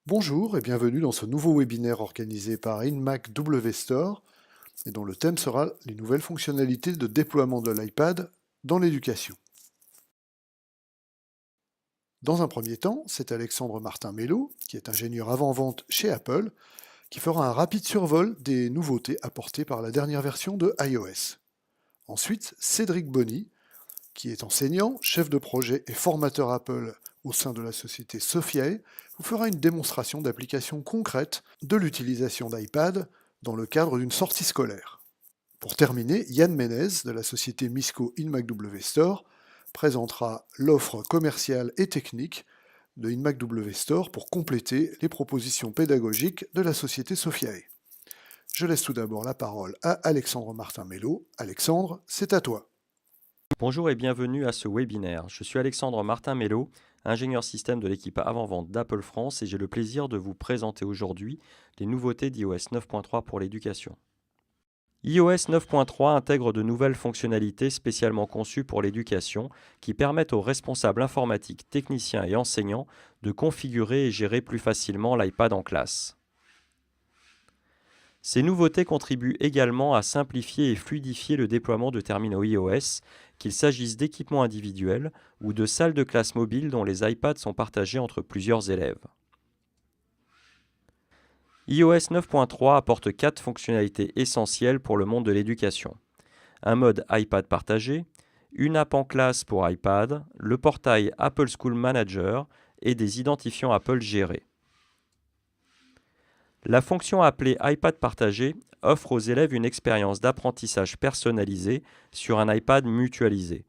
Bonjour et bienvenue dans ce nouveau webinaire organisé par InMac W Store et dont le thème sera les nouvelles fonctionnalités de déploiement de l'iPad dans l'éducation. Dans un premier temps, c'est Alexandre Martin-Mello, qui est ingénieur avant-vente chez Apple, qui fera un rapide survol des nouveautés apportées par la dernière version de iOS. Ensuite, Cédric Bonny, qui est enseignant, chef de projet et formateur Apple au sein de la société Sophiae, vous fera une démonstration d'application concrète de l'utilisation d'iPad dans le cadre d'une sortie scolaire. Pour terminer, Yann Ménez de la société Misco InMacW Store présentera l'offre commerciale et technique de InMacW Store pour compléter les propositions pédagogiques de la société Sophiae. Je laisse tout d'abord la parole à Alexandre Martin-Mello. Alexandre, c'est à toi. Bonjour et bienvenue à ce webinaire. Je suis Alexandre Martin-Mello, ingénieur système de l'équipe avant-vente d'Apple France et j'ai le plaisir de vous présenter aujourd'hui les nouveautés d'iOS 9.3 pour l'éducation. iOS 9.3 intègre de nouvelles fonctionnalités spécialement conçues pour l'éducation qui permettent aux responsables informatiques, techniciens et enseignants de configurer et gérer plus facilement l'iPad en classe. Ces nouveautés contribuent également à simplifier et fluidifier le déploiement de terminaux iOS, qu'il s'agisse d'équipements individuels ou de salles de classe mobiles dont les iPads sont partagés entre plusieurs élèves. iOS 9.3 apporte 4 fonctionnalités essentielles pour le monde de l'éducation. Un mode iPad partagé, une app en classe pour iPad, le portail Apple School Manager et des identifiants Apple gérés. La fonction appelée iPad partagé offre aux élèves une expérience d'apprentissage personnalisée sur un iPad mutualisé.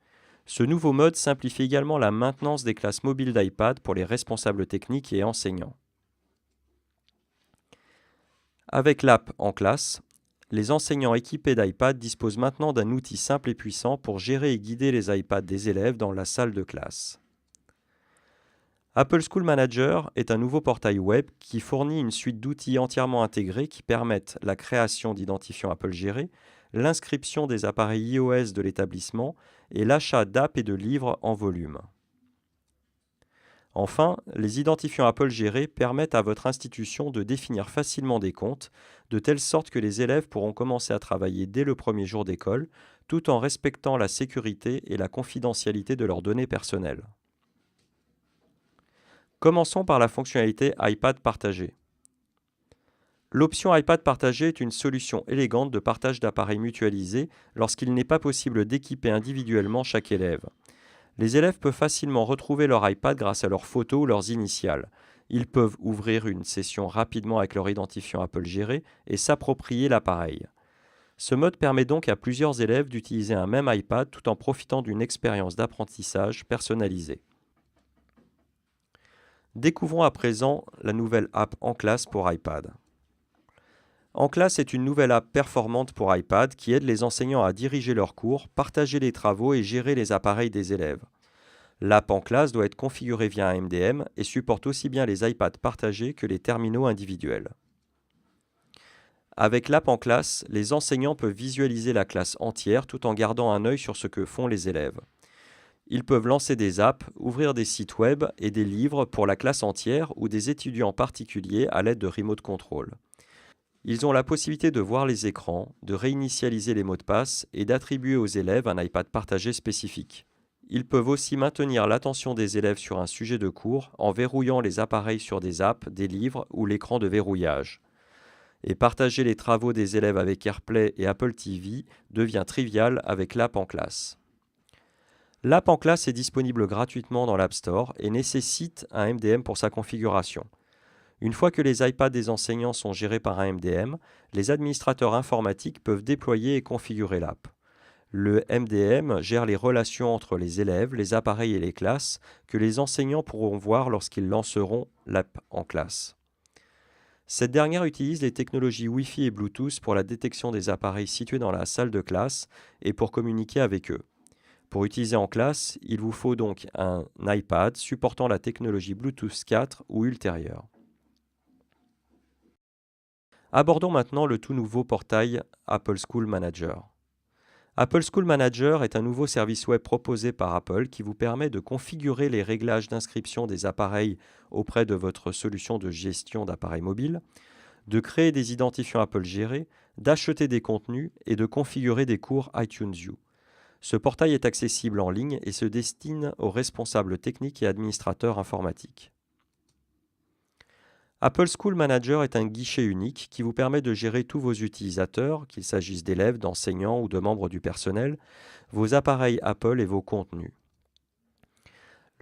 Ce nouveau mode simplifie également la maintenance des classes mobiles d'iPad pour les responsables techniques et enseignants. Avec l'app en classe, les enseignants équipés d'iPad disposent maintenant d'un outil simple et puissant pour gérer et guider les iPads des élèves dans la salle de classe. Apple School Manager est un nouveau portail web qui fournit une suite d'outils entièrement intégrés qui permettent la création d'identifiants Apple gérés, l'inscription des appareils iOS de l'établissement et l'achat d'apps et de livres en volume. Enfin, les identifiants Apple gérés permettent à votre institution de définir facilement des comptes, de telle sorte que les élèves pourront commencer à travailler dès le premier jour d'école, tout en respectant la sécurité et la confidentialité de leurs données personnelles. Commençons par la fonctionnalité iPad partagé. L'option iPad partagé est une solution élégante de partage d'appareils mutualisés lorsqu'il n'est pas possible d'équiper individuellement chaque élève. Les élèves peuvent facilement retrouver leur iPad grâce à leurs photos ou leurs initiales. Ils peuvent ouvrir une session rapidement avec leur identifiant Apple géré et s'approprier l'appareil. Ce mode permet donc à plusieurs élèves d'utiliser un même iPad tout en profitant d'une expérience d'apprentissage personnalisée. Découvrons à présent la nouvelle app En classe pour iPad. En classe est une nouvelle app performante pour iPad qui aide les enseignants à diriger leurs cours, partager les travaux et gérer les appareils des élèves. L'app En classe doit être configurée via un MDM et supporte aussi bien les iPads partagés que les terminaux individuels. Avec l'app En classe, les enseignants peuvent visualiser la classe entière tout en gardant un œil sur ce que font les élèves. Ils peuvent lancer des apps, ouvrir des sites web et des livres pour la classe entière ou des étudiants particuliers à l'aide de Remote Control. Ils ont la possibilité de voir les écrans, de réinitialiser les mots de passe et d'attribuer aux élèves un iPad partagé spécifique. Ils peuvent aussi maintenir l'attention des élèves sur un sujet de cours en verrouillant les appareils sur des apps, des livres ou l'écran de verrouillage. Et partager les travaux des élèves avec AirPlay et Apple TV devient trivial avec l'app En classe. L'app En classe est disponible gratuitement dans l'App Store et nécessite un MDM pour sa configuration. Une fois que les iPads des enseignants sont gérés par un MDM, les administrateurs informatiques peuvent déployer et configurer l'app. Le MDM gère les relations entre les élèves, les appareils et les classes que les enseignants pourront voir lorsqu'ils lanceront l'app En classe. Cette dernière utilise les technologies Wi-Fi et Bluetooth pour la détection des appareils situés dans la salle de classe et pour communiquer avec eux. Pour utiliser en classe, il vous faut donc un iPad supportant la technologie Bluetooth 4 ou ultérieure. Abordons maintenant le tout nouveau portail Apple School Manager. Apple School Manager est un nouveau service web proposé par Apple qui vous permet de configurer les réglages d'inscription des appareils auprès de votre solution de gestion d'appareils mobiles, de créer des identifiants Apple gérés, d'acheter des contenus et de configurer des cours iTunes U. Ce portail est accessible en ligne et se destine aux responsables techniques et administrateurs informatiques. Apple School Manager est un guichet unique qui vous permet de gérer tous vos utilisateurs, qu'il s'agisse d'élèves, d'enseignants ou de membres du personnel, vos appareils Apple et vos contenus.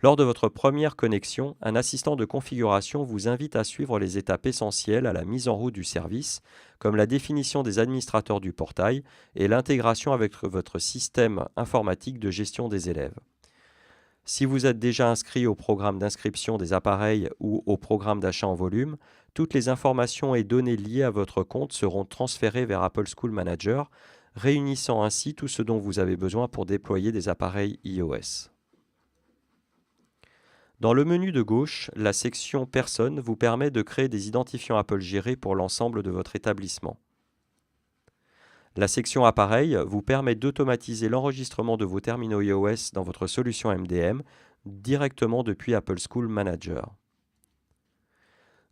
Lors de votre première connexion, un assistant de configuration vous invite à suivre les étapes essentielles à la mise en route du service, comme la définition des administrateurs du portail et l'intégration avec votre système informatique de gestion des élèves. Si vous êtes déjà inscrit au programme d'inscription des appareils ou au programme d'achat en volume, toutes les informations et données liées à votre compte seront transférées vers Apple School Manager, réunissant ainsi tout ce dont vous avez besoin pour déployer des appareils iOS. Dans le menu de gauche, la section Personnes vous permet de créer des identifiants Apple gérés pour l'ensemble de votre établissement. La section Appareils vous permet d'automatiser l'enregistrement de vos terminaux iOS dans votre solution MDM directement depuis Apple School Manager.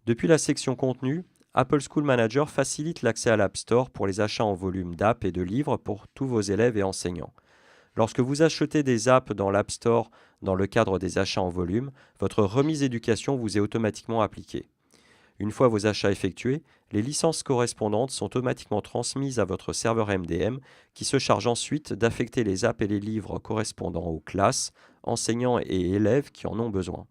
Depuis la section Contenu, Apple School Manager facilite l'accès à l'App Store pour les achats en volume d'apps et de livres pour tous vos élèves et enseignants. Lorsque vous achetez des apps dans l'App Store dans le cadre des achats en volume, votre remise éducation vous est automatiquement appliquée. Une fois vos achats effectués, les licences correspondantes sont automatiquement transmises à votre serveur MDM qui se charge ensuite d'affecter les apps et les livres correspondant aux classes, enseignants et élèves qui en ont besoin.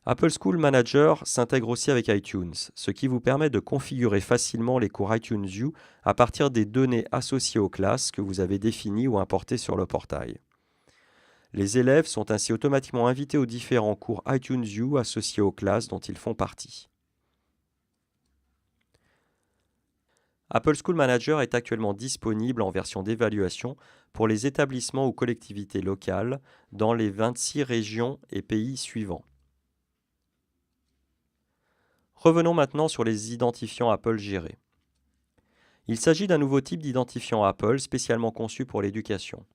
Apple School Manager s'intègre aussi avec iTunes, ce qui vous permet de configurer facilement les cours iTunes U à partir des données associées aux classes que vous avez définies ou importées sur le portail. Les élèves sont ainsi automatiquement invités aux différents cours iTunes U associés aux classes dont ils font partie. Apple School Manager est actuellement disponible en version d'évaluation pour les établissements ou collectivités locales dans les 26 régions et pays suivants. Revenons maintenant sur les identifiants Apple gérés. Il s'agit d'un nouveau type d'identifiant Apple spécialement conçu pour l'éducation.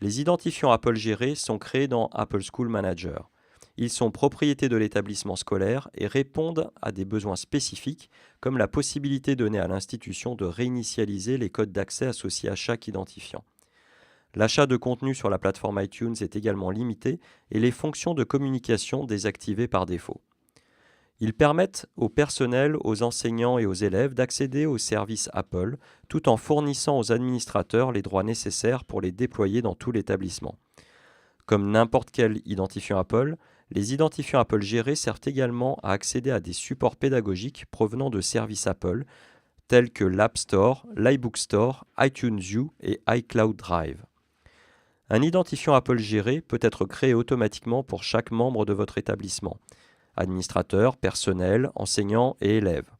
Les identifiants Apple gérés sont créés dans Apple School Manager. Ils sont propriété de l'établissement scolaire et répondent à des besoins spécifiques, comme la possibilité donnée à l'institution de réinitialiser les codes d'accès associés à chaque identifiant. L'achat de contenu sur la plateforme iTunes est également limité et les fonctions de communication désactivées par défaut. Ils permettent au personnel, aux enseignants et aux élèves d'accéder aux services Apple tout en fournissant aux administrateurs les droits nécessaires pour les déployer dans tout l'établissement. Comme n'importe quel identifiant Apple, les identifiants Apple gérés servent également à accéder à des supports pédagogiques provenant de services Apple tels que l'App Store, l'iBook Store, iTunes U et iCloud Drive. Un identifiant Apple géré peut être créé automatiquement pour chaque membre de votre établissement, administrateurs, personnel, enseignants et élèves,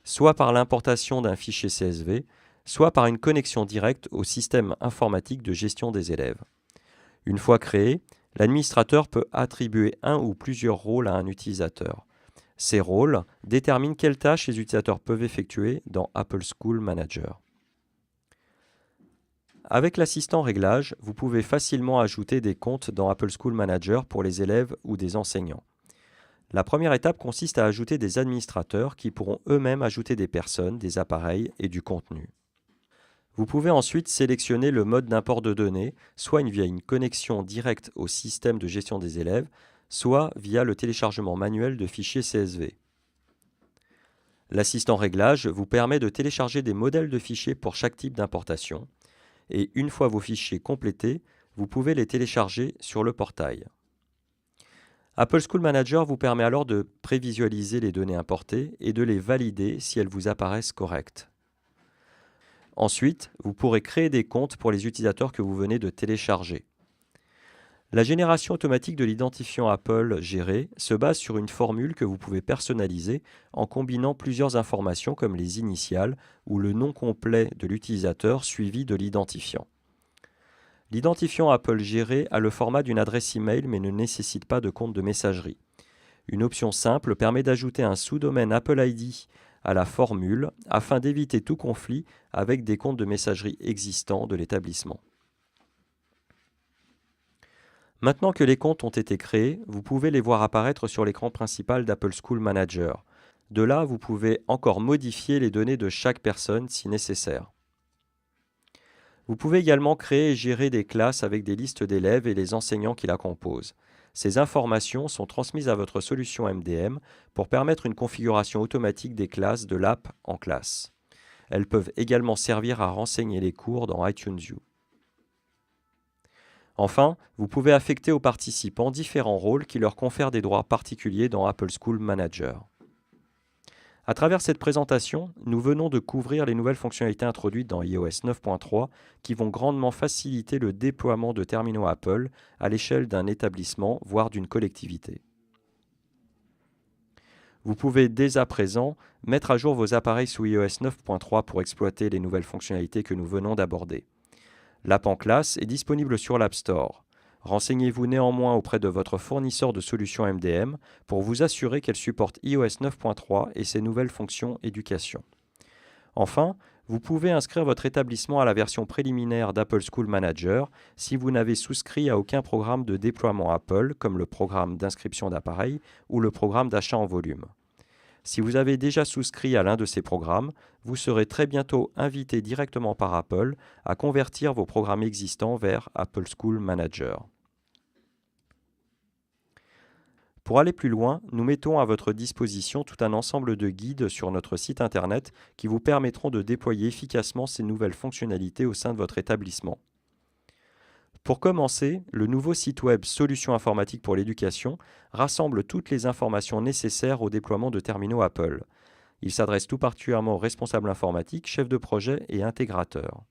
soit par l'importation d'un fichier CSV, soit par une connexion directe au système informatique de gestion des élèves. Une fois créé, l'administrateur peut attribuer un ou plusieurs rôles à un utilisateur. Ces rôles déterminent quelles tâches les utilisateurs peuvent effectuer dans Apple School Manager. Avec l'assistant Réglages, vous pouvez facilement ajouter des comptes dans Apple School Manager pour les élèves ou des enseignants. La première étape consiste à ajouter des administrateurs qui pourront eux-mêmes ajouter des personnes, des appareils et du contenu. Vous pouvez ensuite sélectionner le mode d'import de données, soit via une connexion directe au système de gestion des élèves, soit via le téléchargement manuel de fichiers CSV. L'assistant Réglages vous permet de télécharger des modèles de fichiers pour chaque type d'importation, et une fois vos fichiers complétés, vous pouvez les télécharger sur le portail. Apple School Manager vous permet alors de prévisualiser les données importées et de les valider si elles vous apparaissent correctes. Ensuite, vous pourrez créer des comptes pour les utilisateurs que vous venez de télécharger. La génération automatique de l'identifiant Apple géré se base sur une formule que vous pouvez personnaliser en combinant plusieurs informations comme les initiales ou le nom complet de l'utilisateur suivi de l'identifiant. L'identifiant Apple géré a le format d'une adresse email mais ne nécessite pas de compte de messagerie. Une option simple permet d'ajouter un sous-domaine Apple ID à la formule afin d'éviter tout conflit avec des comptes de messagerie existants de l'établissement. Maintenant que les comptes ont été créés, vous pouvez les voir apparaître sur l'écran principal d'Apple School Manager. De là, vous pouvez encore modifier les données de chaque personne si nécessaire. Vous pouvez également créer et gérer des classes avec des listes d'élèves et les enseignants qui la composent. Ces informations sont transmises à votre solution MDM pour permettre une configuration automatique des classes de l'app en classe. Elles peuvent également servir à renseigner les cours dans iTunes U. Enfin, vous pouvez affecter aux participants différents rôles qui leur confèrent des droits particuliers dans Apple School Manager. À travers cette présentation, nous venons de couvrir les nouvelles fonctionnalités introduites dans iOS 9.3 qui vont grandement faciliter le déploiement de terminaux Apple à l'échelle d'un établissement, voire d'une collectivité. Vous pouvez dès à présent mettre à jour vos appareils sous iOS 9.3 pour exploiter les nouvelles fonctionnalités que nous venons d'aborder. L'app en classe est disponible sur l'App Store. Renseignez-vous néanmoins auprès de votre fournisseur de solutions MDM pour vous assurer qu'elle supporte iOS 9.3 et ses nouvelles fonctions éducation. Enfin, vous pouvez inscrire votre établissement à la version préliminaire d'Apple School Manager si vous n'avez souscrit à aucun programme de déploiement Apple comme le programme d'inscription d'appareils ou le programme d'achat en volume. Si vous avez déjà souscrit à l'un de ces programmes, vous serez très bientôt invité directement par Apple à convertir vos programmes existants vers Apple School Manager. Pour aller plus loin, nous mettons à votre disposition tout un ensemble de guides sur notre site internet qui vous permettront de déployer efficacement ces nouvelles fonctionnalités au sein de votre établissement. Pour commencer, le nouveau site web Solutions informatiques pour l'éducation rassemble toutes les informations nécessaires au déploiement de terminaux Apple. Il s'adresse tout particulièrement aux responsables informatiques, chefs de projet et intégrateurs.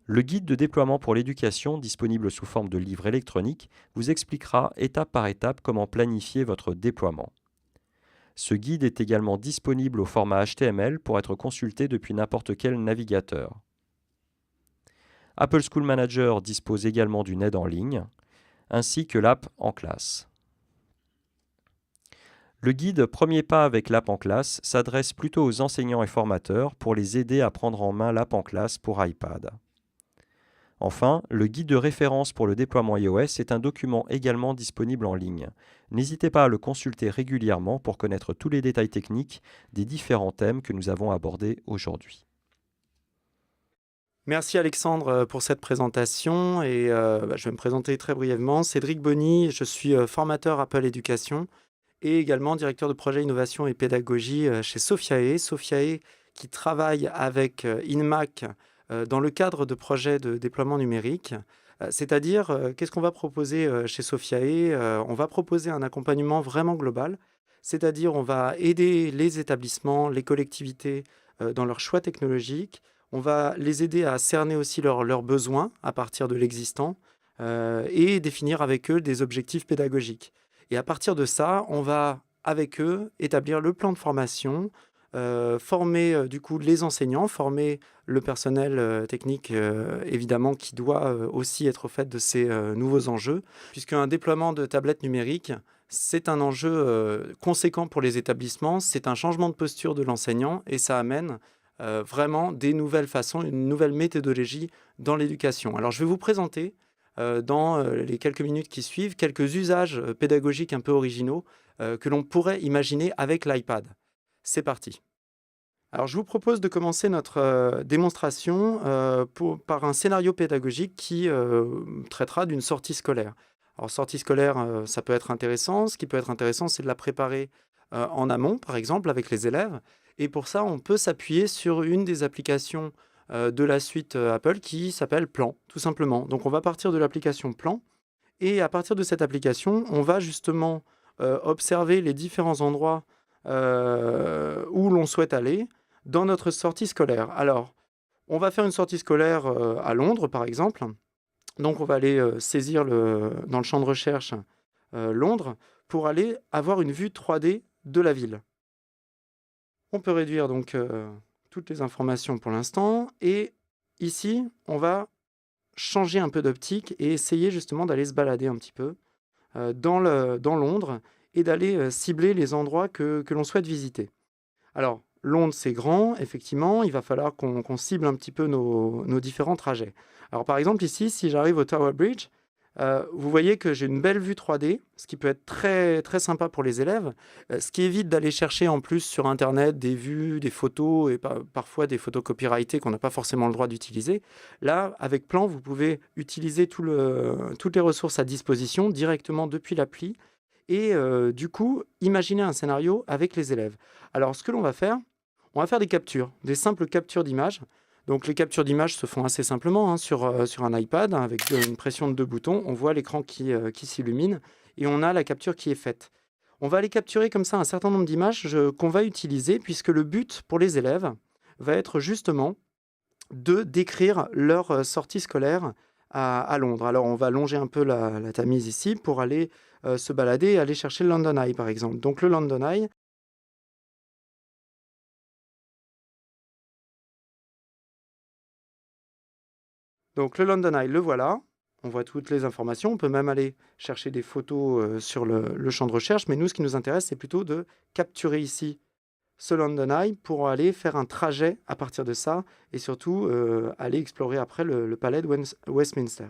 Le guide de déploiement pour l'éducation, disponible sous forme de livre électronique, vous expliquera étape par étape comment planifier votre déploiement. Ce guide est également disponible au format HTML pour être consulté depuis n'importe quel navigateur. Apple School Manager dispose également d'une aide en ligne, ainsi que l'app en classe. Le guide Premier pas avec l'app en classe s'adresse plutôt aux enseignants et formateurs pour les aider à prendre en main l'app en classe pour iPad. Enfin, le guide de référence pour le déploiement iOS est un document également disponible en ligne. N'hésitez pas à le consulter régulièrement pour connaître tous les détails techniques des différents thèmes que nous avons abordés aujourd'hui. Merci Alexandre pour cette présentation et je vais me présenter très brièvement. Cédric Bonny, je suis formateur Apple Éducation et également directeur de projet innovation et pédagogie chez Sophiae. Sophiae qui travaille avec Inmac dans le cadre de projets de déploiement numérique. C'est-à-dire, qu'est-ce qu'on va proposer chez Sophiae? On va proposer un accompagnement vraiment global, c'est-à-dire on va aider les établissements, les collectivités dans leurs choix technologiques. On va les aider à cerner aussi leurs besoins à partir de l'existant et définir avec eux des objectifs pédagogiques. Et à partir de ça, on va avec eux établir le plan de formation, former du coup les enseignants, former le personnel technique évidemment qui doit aussi être au fait de ces nouveaux enjeux, puisque un déploiement de tablettes numériques, c'est un enjeu conséquent pour les établissements, c'est un changement de posture de l'enseignant et ça amène vraiment des nouvelles façons, une nouvelle méthodologie dans l'éducation. Alors je vais vous présenter dans les quelques minutes qui suivent quelques usages pédagogiques un peu originaux que l'on pourrait imaginer avec l'iPad. C'est parti. Alors je vous propose de commencer notre démonstration par un scénario pédagogique qui traitera d'une sortie scolaire. Alors sortie scolaire, ça peut être intéressant. Ce qui peut être intéressant, c'est de la préparer en amont, par exemple, avec les élèves. Et pour ça, on peut s'appuyer sur une des applications de la suite Apple qui s'appelle Plan, tout simplement. Donc on va partir de l'application Plan. Et à partir de cette application, on va justement observer les différents endroits où l'on souhaite aller dans notre sortie scolaire. Alors, on va faire une sortie scolaire à Londres, par exemple. Donc on va aller saisir dans le champ de recherche Londres pour aller avoir une vue 3D de la ville. On peut réduire donc toutes les informations pour l'instant. Et ici, on va changer un peu d'optique et essayer justement d'aller se balader un petit peu dans Londres et d'aller cibler les endroits que l'on souhaite visiter. Alors, Londres, c'est grand, effectivement, il va falloir qu'on cible un petit peu nos différents trajets. Alors, par exemple, ici, si j'arrive au Tower Bridge, vous voyez que j'ai une belle vue 3D, ce qui peut être très, très sympa pour les élèves, ce qui évite d'aller chercher en plus sur Internet des vues, des photos et parfois des photos copyrightées qu'on n'a pas forcément le droit d'utiliser. Là, avec Plan, vous pouvez utiliser toutes les ressources à disposition directement depuis l'appli et du coup, imaginez un scénario avec les élèves. Alors, ce que l'on va faire, on va faire des captures, des simples captures d'images. Donc, les captures d'images se font assez simplement sur un iPad, hein, avec une pression de 2 boutons. On voit l'écran qui s'illumine et on a la capture qui est faite. On va aller capturer comme ça un certain nombre d'images qu'on va utiliser, puisque le but pour les élèves va être justement de décrire leur sortie scolaire à Londres. Alors, on va longer un peu la Tamise ici pour aller se balader et aller chercher le London Eye, par exemple. Donc, le London Eye, le voilà. On voit toutes les informations. On peut même aller chercher des photos sur le champ de recherche. Mais nous, ce qui nous intéresse, c'est plutôt de capturer ici ce London Eye pour aller faire un trajet à partir de ça et surtout aller explorer après le palais de Westminster.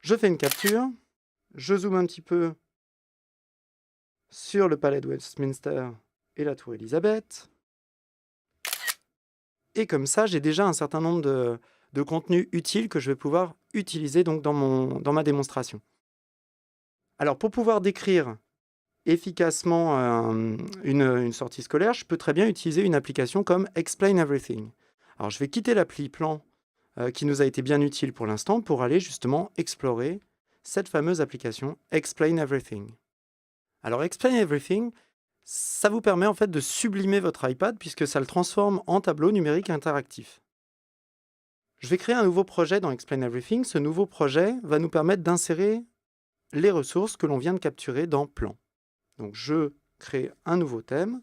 Je fais une capture, je zoome un petit peu sur le palais de Westminster et la tour Elisabeth. Et comme ça, j'ai déjà un certain nombre de contenus utiles que je vais pouvoir utiliser donc dans ma démonstration. Alors, pour pouvoir décrire efficacement une sortie scolaire, je peux très bien utiliser une application comme Explain Everything. Alors, je vais quitter l'appli Plan qui nous a été bien utile pour l'instant pour aller justement explorer cette fameuse application Explain Everything. Alors, Explain Everything, ça vous permet en fait de sublimer votre iPad puisque ça le transforme en tableau numérique interactif. Je vais créer un nouveau projet dans Explain Everything. Ce nouveau projet va nous permettre d'insérer les ressources que l'on vient de capturer dans Plan. Donc, je crée un nouveau thème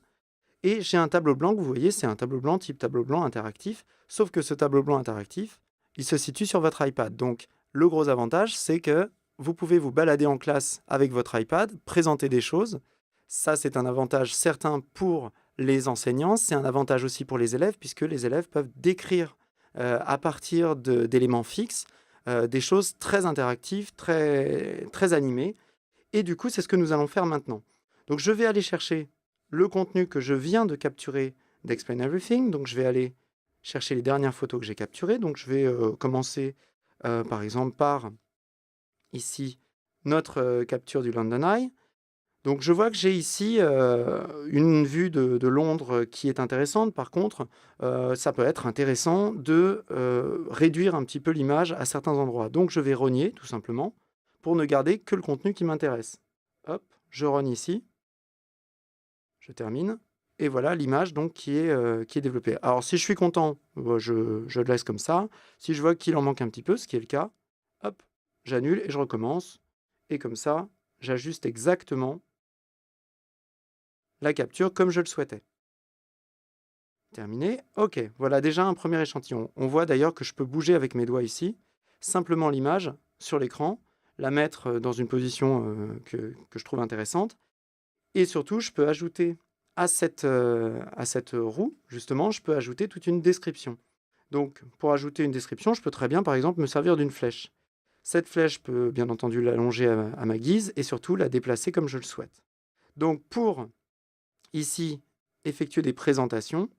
et j'ai un tableau blanc que vous voyez, c'est un tableau blanc type tableau blanc interactif, sauf que ce tableau blanc interactif, il se situe sur votre iPad. Donc, le gros avantage, c'est que vous pouvez vous balader en classe avec votre iPad, présenter des choses. Ça, c'est un avantage certain pour les enseignants, c'est un avantage aussi pour les élèves, puisque les élèves peuvent décrire à partir d'éléments fixes des choses très interactives, très, très animées. Et du coup, c'est ce que nous allons faire maintenant. Donc, je vais aller chercher le contenu que je viens de capturer d'Explain Everything. Donc, je vais aller chercher les dernières photos que j'ai capturées. Donc, je vais commencer, par exemple, par, ici, notre capture du London Eye. Donc, je vois que j'ai ici une vue de Londres qui est intéressante. Par contre, ça peut être intéressant de réduire un petit peu l'image à certains endroits. Donc, je vais rogner, tout simplement, pour ne garder que le contenu qui m'intéresse. Hop, je rogne ici. Je termine. Et voilà l'image donc qui est développée. Alors, si je suis content, je le laisse comme ça. Si je vois qu'il en manque un petit peu, ce qui est le cas, hop, j'annule et je recommence. Et comme ça, j'ajuste exactement la capture comme je le souhaitais. Terminé. OK, voilà déjà un premier échantillon. On voit d'ailleurs que je peux bouger avec mes doigts ici, simplement l'image sur l'écran, la mettre dans une position que je trouve intéressante. Et surtout, je peux ajouter à cette roue, justement, je peux ajouter toute une description. Donc, pour ajouter une description, je peux très bien, par exemple, me servir d'une flèche. Cette flèche peut, bien entendu, l'allonger à ma guise et surtout la déplacer comme je le souhaite. Donc, pour, ici, effectuer des présentations,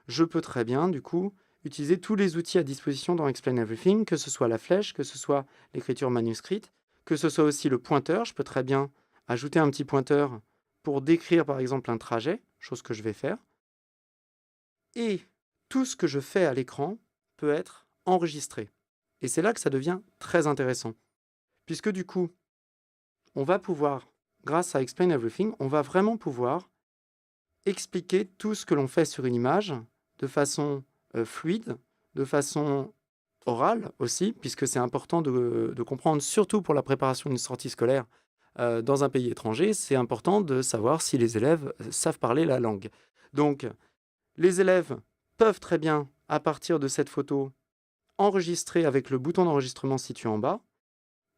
je peux très bien, du coup, utiliser tous les outils à disposition dans Explain Everything, que ce soit la flèche, que ce soit l'écriture manuscrite, que ce soit aussi le pointeur. Je peux très bien ajouter un petit pointeur pour décrire par exemple un trajet, chose que je vais faire. Et tout ce que je fais à l'écran peut être enregistré. Et c'est là que ça devient très intéressant. Puisque du coup, on va pouvoir, grâce à Explain Everything, on va vraiment pouvoir expliquer tout ce que l'on fait sur une image de façon fluide, de façon orale aussi, puisque c'est important de comprendre, surtout pour la préparation d'une sortie scolaire, dans un pays étranger, c'est important de savoir si les élèves savent parler la langue. Donc, les élèves peuvent très bien, à partir de cette photo, enregistrer avec le bouton d'enregistrement situé en bas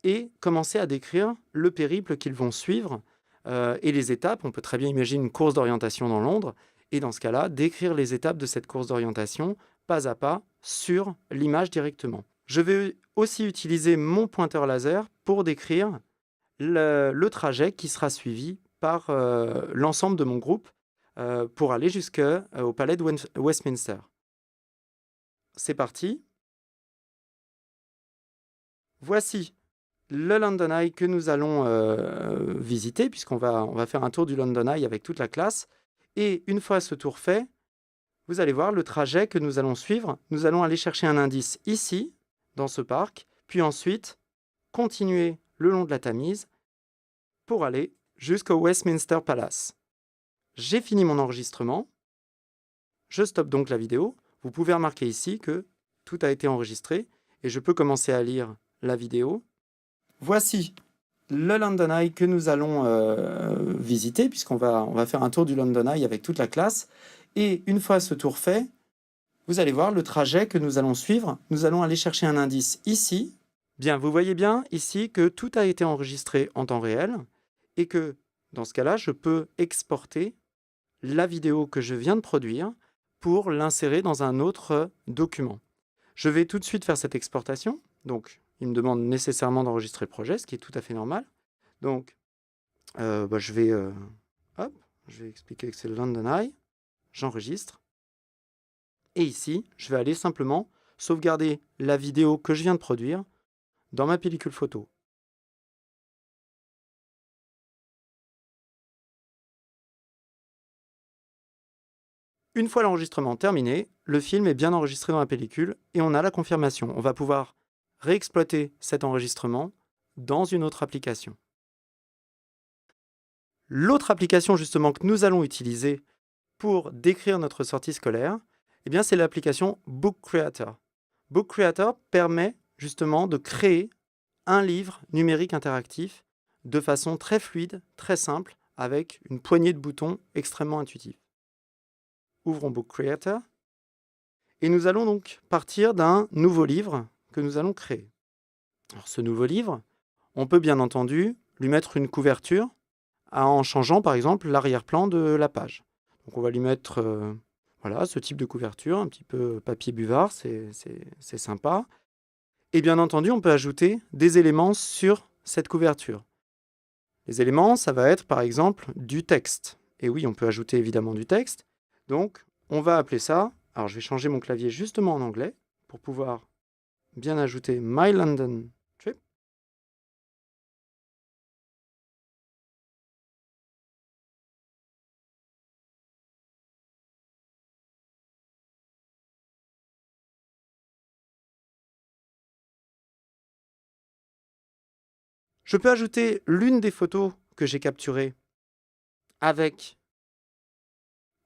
et commencer à décrire le périple qu'ils vont suivre et les étapes. On peut très bien imaginer une course d'orientation dans Londres et dans ce cas-là, décrire les étapes de cette course d'orientation pas à pas sur l'image directement. Je vais aussi utiliser mon pointeur laser pour décrire le trajet qui sera suivi par l'ensemble de mon groupe pour aller jusqu'au palais de Westminster. C'est parti. Voici le London Eye que nous allons visiter, puisqu'on va faire un tour du London Eye avec toute la classe. Et une fois ce tour fait, vous allez voir le trajet que nous allons suivre. Nous allons aller chercher un indice ici, dans ce parc, puis ensuite continuer le long de la Tamise pour aller jusqu'au Westminster Palace. J'ai fini mon enregistrement. Je stoppe donc la vidéo. Vous pouvez remarquer ici que tout a été enregistré et je peux commencer à lire la vidéo. Voici le London Eye que nous allons visiter, puisqu'on va faire un tour du London Eye avec toute la classe. Et une fois ce tour fait, vous allez voir le trajet que nous allons suivre. Nous allons aller chercher un indice ici. Bien, vous voyez bien ici que tout a été enregistré en temps réel et que, dans ce cas-là, je peux exporter la vidéo que je viens de produire pour l'insérer dans un autre document. Je vais tout de suite faire cette exportation. Donc, il me demande nécessairement d'enregistrer le projet, ce qui est tout à fait normal. Donc, je vais expliquer que c'est le London Eye. J'enregistre. Et ici, je vais aller simplement sauvegarder la vidéo que je viens de produire dans ma pellicule photo. Une fois l'enregistrement terminé, le film est bien enregistré dans la pellicule et on a la confirmation. On va pouvoir réexploiter cet enregistrement dans une autre application. L'autre application justement que nous allons utiliser pour décrire notre sortie scolaire, eh bien, c'est l'application Book Creator. Book Creator permet justement de créer un livre numérique interactif de façon très fluide, très simple, avec une poignée de boutons extrêmement intuitifs. Ouvrons Book Creator et nous allons donc partir d'un nouveau livre que nous allons créer. Alors, ce nouveau livre, on peut bien entendu lui mettre une couverture en changeant par exemple l'arrière-plan de la page. Donc on va lui mettre ce type de couverture, un petit peu papier buvard, c'est sympa. Et bien entendu, on peut ajouter des éléments sur cette couverture. Les éléments, ça va être par exemple du texte. Et oui, on peut ajouter évidemment du texte. Donc, on va appeler ça, alors je vais changer mon clavier justement en anglais pour pouvoir bien ajouter My London Trip. Je peux ajouter l'une des photos que j'ai capturées avec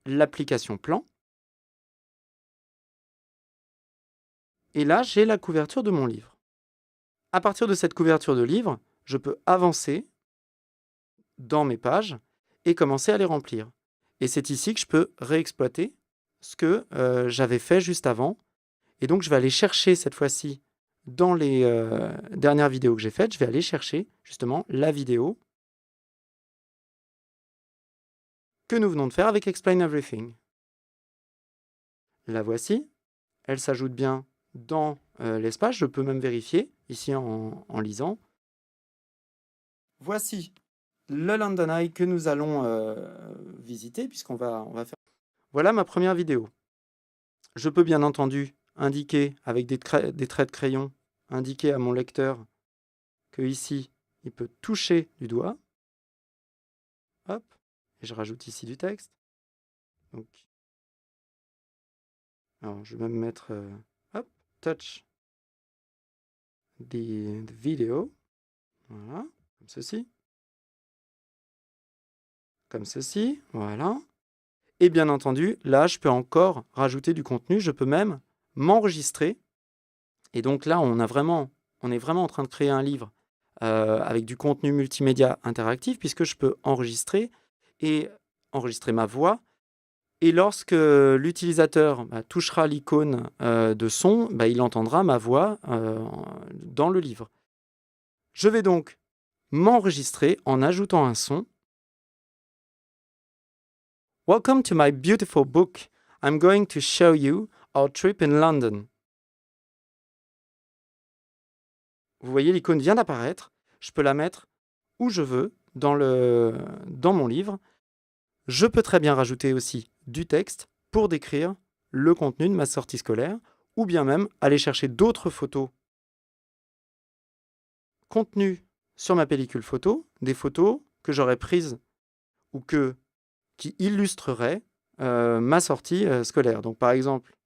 l'application Plan. Et là, j'ai la couverture de mon livre. À partir de cette couverture de livre, je peux avancer dans mes pages et commencer à les remplir. Et c'est ici que je peux réexploiter ce que j'avais fait juste avant. Et donc, je vais aller chercher cette fois-ci dans les dernières vidéos que j'ai faites, je vais aller chercher justement la vidéo que nous venons de faire avec Explain Everything. La voici. Elle s'ajoute bien dans l'espace. Je peux même vérifier ici en lisant. Voici le London Eye que nous allons visiter, puisqu'on va faire... Voilà ma première vidéo. Je peux bien entendu indiquer avec des traits de crayon, indiquer à mon lecteur que ici, il peut toucher du doigt. Hop, et je rajoute ici du texte. Donc, alors, je vais même mettre touch the video. Voilà, comme ceci. Comme ceci, voilà. Et bien entendu, là, je peux encore rajouter du contenu. Je peux même m'enregistrer. Et donc là, on est vraiment en train de créer un livre avec du contenu multimédia interactif, puisque je peux enregistrer ma voix. Et lorsque l'utilisateur touchera l'icône de son, il entendra ma voix dans le livre. Je vais donc m'enregistrer en ajoutant un son. Welcome to my beautiful book. I'm going to show you our trip in London. Vous voyez, l'icône vient d'apparaître. Je peux la mettre où je veux dans mon livre. Je peux très bien rajouter aussi du texte pour décrire le contenu de ma sortie scolaire, ou bien même aller chercher d'autres photos contenues sur ma pellicule photo, des photos que j'aurais prises ou qui illustreraient ma sortie scolaire. Donc par exemple,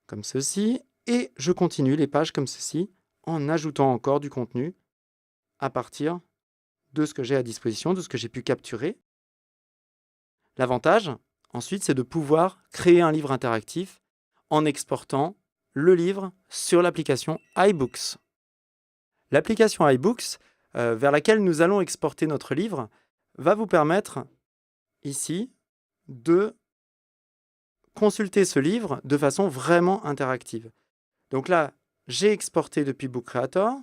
comme ceci, et je continue les pages comme ceci, en ajoutant encore du contenu à partir de ce que j'ai à disposition, de ce que j'ai pu capturer. L'avantage, ensuite, c'est de pouvoir créer un livre interactif en exportant le livre sur l'application iBooks. L'application iBooks, vers laquelle nous allons exporter notre livre, va vous permettre ici de consulter ce livre de façon vraiment interactive. Donc là, j'ai exporté depuis Book Creator.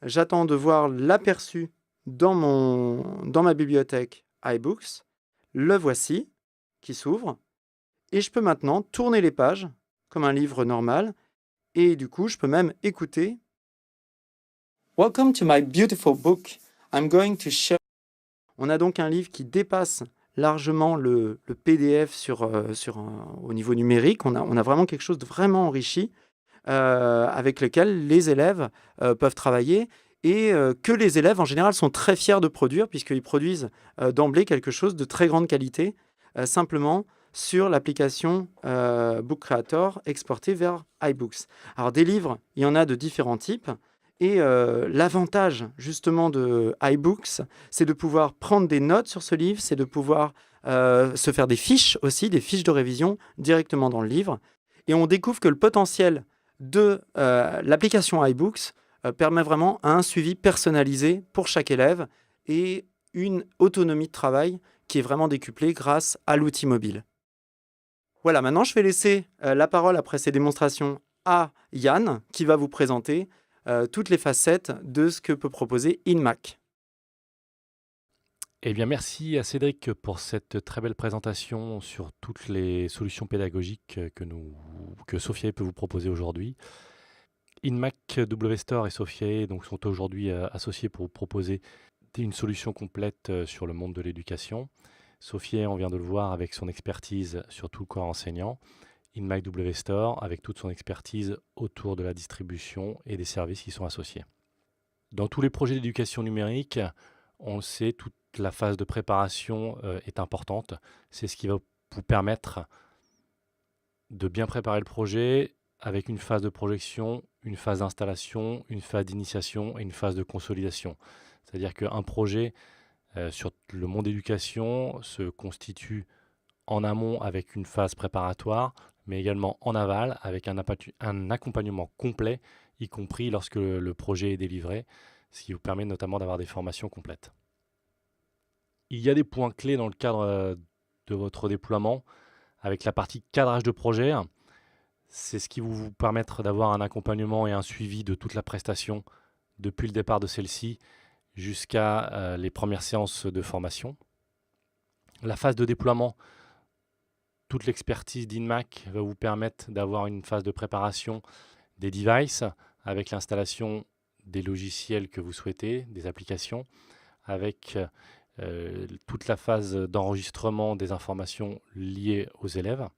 J'attends de voir l'aperçu dans ma bibliothèque iBooks. Le voici, qui s'ouvre. Et je peux maintenant tourner les pages comme un livre normal. Et du coup, je peux même écouter. Welcome to my beautiful book. I'm going to show. On a donc un livre qui dépasse largement le PDF au niveau numérique. On a vraiment quelque chose de vraiment enrichi avec lequel les élèves peuvent travailler et que les élèves en général sont très fiers de produire puisqu'ils produisent d'emblée quelque chose de très grande qualité simplement sur l'application Book Creator exportée vers iBooks. Alors des livres, il y en a de différents types. Et l'avantage justement de iBooks, c'est de pouvoir prendre des notes sur ce livre, c'est de pouvoir se faire des fiches aussi, des fiches de révision directement dans le livre. Et on découvre que le potentiel de l'application iBooks permet vraiment un suivi personnalisé pour chaque élève et une autonomie de travail qui est vraiment décuplée grâce à l'outil mobile. Voilà, maintenant je vais laisser la parole après ces démonstrations à Yann qui va vous présenter toutes les facettes de ce que peut proposer InMac. Eh bien, merci à Cédric pour cette très belle présentation sur toutes les solutions pédagogiques que Sophiae peut vous proposer aujourd'hui. InMac WStore et Sophiae sont aujourd'hui associés pour vous proposer une solution complète sur le monde de l'éducation. Sophiae, on vient de le voir, avec son expertise sur tout le corps enseignant. InMac WStore avec toute son expertise autour de la distribution et des services qui sont associés. Dans tous les projets d'éducation numérique, on le sait, toute la phase de préparation est importante. C'est ce qui va vous permettre de bien préparer le projet avec une phase de projection, une phase d'installation, une phase d'initiation et une phase de consolidation. C'est-à-dire qu'un projet sur le monde d'éducation se constitue en amont avec une phase préparatoire, mais également en aval avec un accompagnement complet, y compris lorsque le projet est délivré, ce qui vous permet notamment d'avoir des formations complètes. Il y a des points clés dans le cadre de votre déploiement avec la partie cadrage de projet. C'est ce qui va vous permettre d'avoir un accompagnement et un suivi de toute la prestation depuis le départ de celle-ci jusqu'à les premières séances de formation. La phase de déploiement, toute l'expertise d'InMac va vous permettre d'avoir une phase de préparation des devices avec l'installation des logiciels que vous souhaitez, des applications, avec toute la phase d'enregistrement des informations liées aux élèves,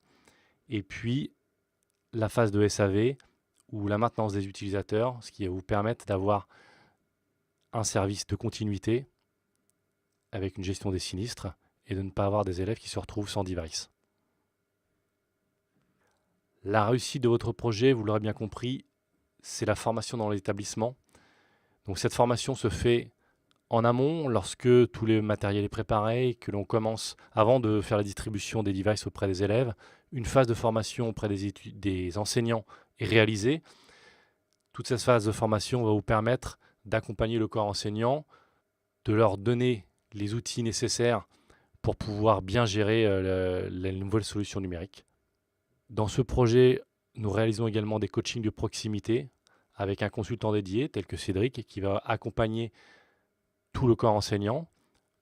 et puis la phase de SAV ou la maintenance des utilisateurs, ce qui va vous permettre d'avoir un service de continuité avec une gestion des sinistres et de ne pas avoir des élèves qui se retrouvent sans device. La réussite de votre projet, vous l'aurez bien compris, c'est la formation dans l'établissement. Donc cette formation se fait en amont, lorsque tout le matériel est préparé, que l'on commence, avant de faire la distribution des devices auprès des élèves, une phase de formation auprès des enseignants est réalisée. Toute cette phase de formation va vous permettre d'accompagner le corps enseignant, de leur donner les outils nécessaires pour pouvoir bien gérer les nouvelles solutions numériques. Dans ce projet, nous réalisons également des coachings de proximité avec un consultant dédié, tel que Cédric, qui va accompagner tout le corps enseignant,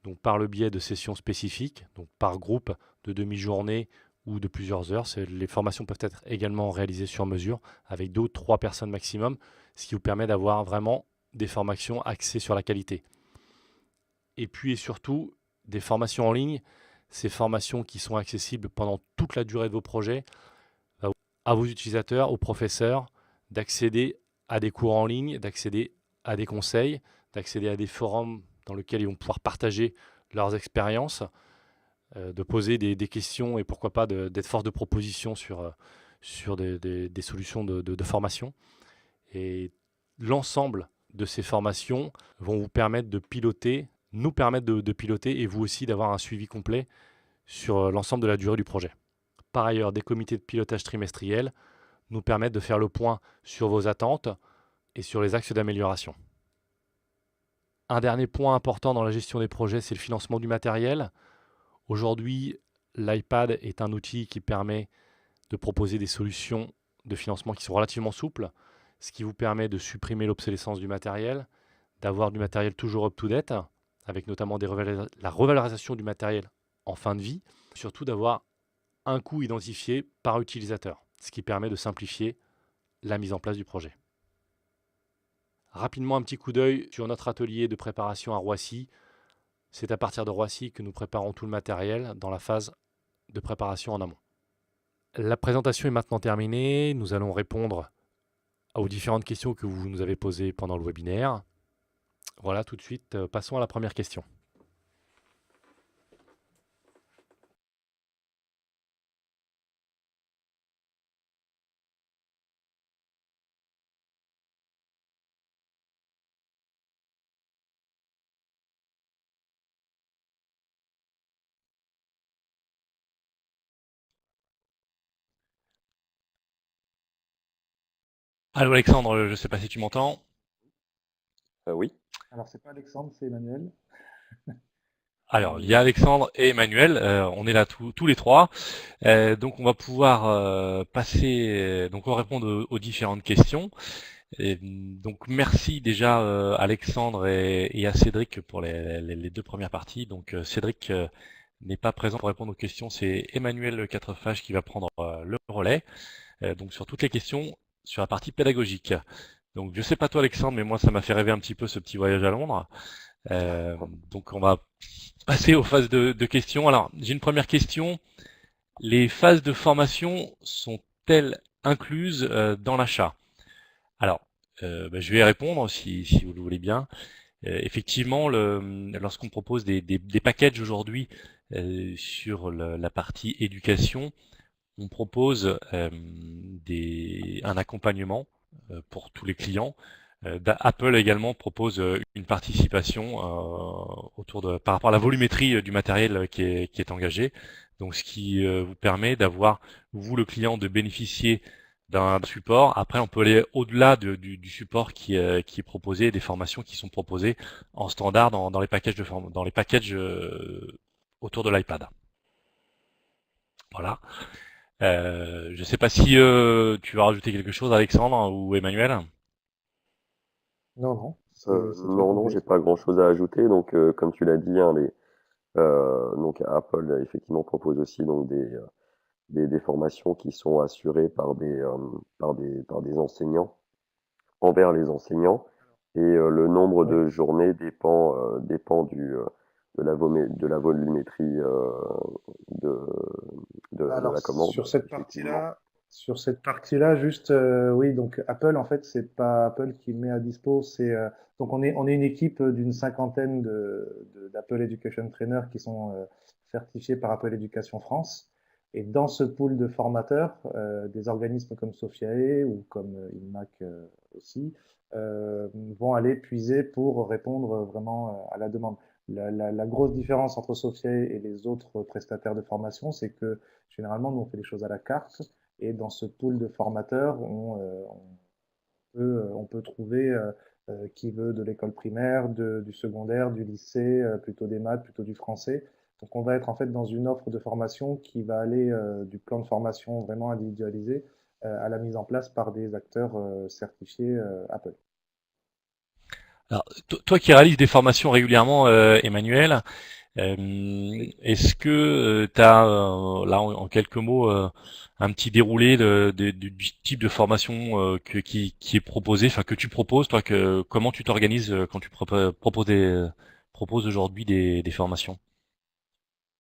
donc par le biais de sessions spécifiques, donc par groupe de demi-journée ou de plusieurs heures. Les formations peuvent être également réalisées sur mesure avec 2 ou 3 personnes maximum, ce qui vous permet d'avoir vraiment des formations axées sur la qualité. Et puis et surtout, des formations en ligne, ces formations qui sont accessibles pendant toute la durée de vos projets, à vos utilisateurs, aux professeurs, d'accéder à des cours en ligne, d'accéder à des conseils, d'accéder à des forums dans lesquels ils vont pouvoir partager leurs expériences, de poser des questions et pourquoi pas d'être force de proposition sur des solutions de formation. Et l'ensemble de ces formations vont vous permettre de piloter, nous permettre de piloter et vous aussi d'avoir un suivi complet sur l'ensemble de la durée du projet. Par ailleurs, des comités de pilotage trimestriels nous permettent de faire le point sur vos attentes et sur les axes d'amélioration. Un dernier point important dans la gestion des projets, c'est le financement du matériel. Aujourd'hui, l'iPad est un outil qui permet de proposer des solutions de financement qui sont relativement souples, ce qui vous permet de supprimer l'obsolescence du matériel, d'avoir du matériel toujours up-to-date, avec notamment la revalorisation du matériel en fin de vie, surtout d'avoir un coût identifié par utilisateur, ce qui permet de simplifier la mise en place du projet. Rapidement, un petit coup d'œil sur notre atelier de préparation à Roissy. C'est à partir de Roissy que nous préparons tout le matériel dans la phase de préparation en amont. La présentation est maintenant terminée. Nous allons répondre aux différentes questions que vous nous avez posées pendant le webinaire. Voilà, tout de suite, passons à la première question. Allô Alexandre, je ne sais pas si tu m'entends. Oui. Alors, c'est pas Alexandre, c'est Emmanuel. Alors, il y a Alexandre et Emmanuel, on est là tous les trois. Donc on va pouvoir passer, donc on va répondre aux différentes questions. Donc merci déjà Alexandre et à Cédric pour les 2 premières parties. Donc Cédric n'est pas présent pour répondre aux questions, c'est Emmanuel Quatrefages qui va prendre le relais. Donc sur toutes les questions sur la partie pédagogique. Donc je sais pas toi Alexandre, mais moi ça m'a fait rêver un petit peu ce petit voyage à Londres. Donc on va passer aux phases de questions. Alors j'ai une première question. Les phases de formation sont-elles incluses dans l'achat? Alors je vais répondre si vous le voulez bien. Effectivement, lorsqu'on propose des packages aujourd'hui sur la partie éducation, on propose un accompagnement pour tous les clients. Apple également propose une participation par rapport à la volumétrie du matériel qui est engagé. Donc, ce qui vous permet d'avoir, vous le client, de bénéficier d'un support. Après, on peut aller au-delà du support qui est proposé, des formations qui sont proposées en standard dans les packages autour de l'iPad. Voilà. Je ne sais pas si tu vas rajouter quelque chose, Alexandre ou Emmanuel. Non, non, c'est Non, non, j'ai pas grand-chose à ajouter. Donc, comme tu l'as dit, hein, donc Apple effectivement propose aussi donc des formations qui sont assurées par des enseignants envers les enseignants. Et le nombre oui. de journées dépend de la volumétrie de, de Alors, la commande, effectivement. sur cette partie-là, juste, oui, donc Apple, en fait, c'est pas Apple qui met à dispo, donc on est une équipe d'une cinquantaine d'Apple Education Trainers qui sont certifiés par Apple Education France. Et dans ce pool de formateurs, des organismes comme Sophiae ou comme InMac aussi, vont aller puiser pour répondre vraiment à la demande. La grosse différence entre Sophiae et les autres prestataires de formation, c'est que généralement, nous, on fait les choses à la carte. Et dans ce pool de formateurs, on peut trouver qui veut de l'école primaire, du secondaire, du lycée, plutôt des maths, plutôt du français. Donc on va être en fait dans une offre de formation qui va aller du plan de formation vraiment individualisé à la mise en place par des acteurs certifiés Apple. Alors, toi qui réalises des formations régulièrement, Emmanuel, Oui. est-ce que tu as, là, en quelques mots, un petit déroulé du type de formation qui est proposé, enfin que tu proposes, toi, comment tu t'organises quand tu proposes aujourd'hui des formations?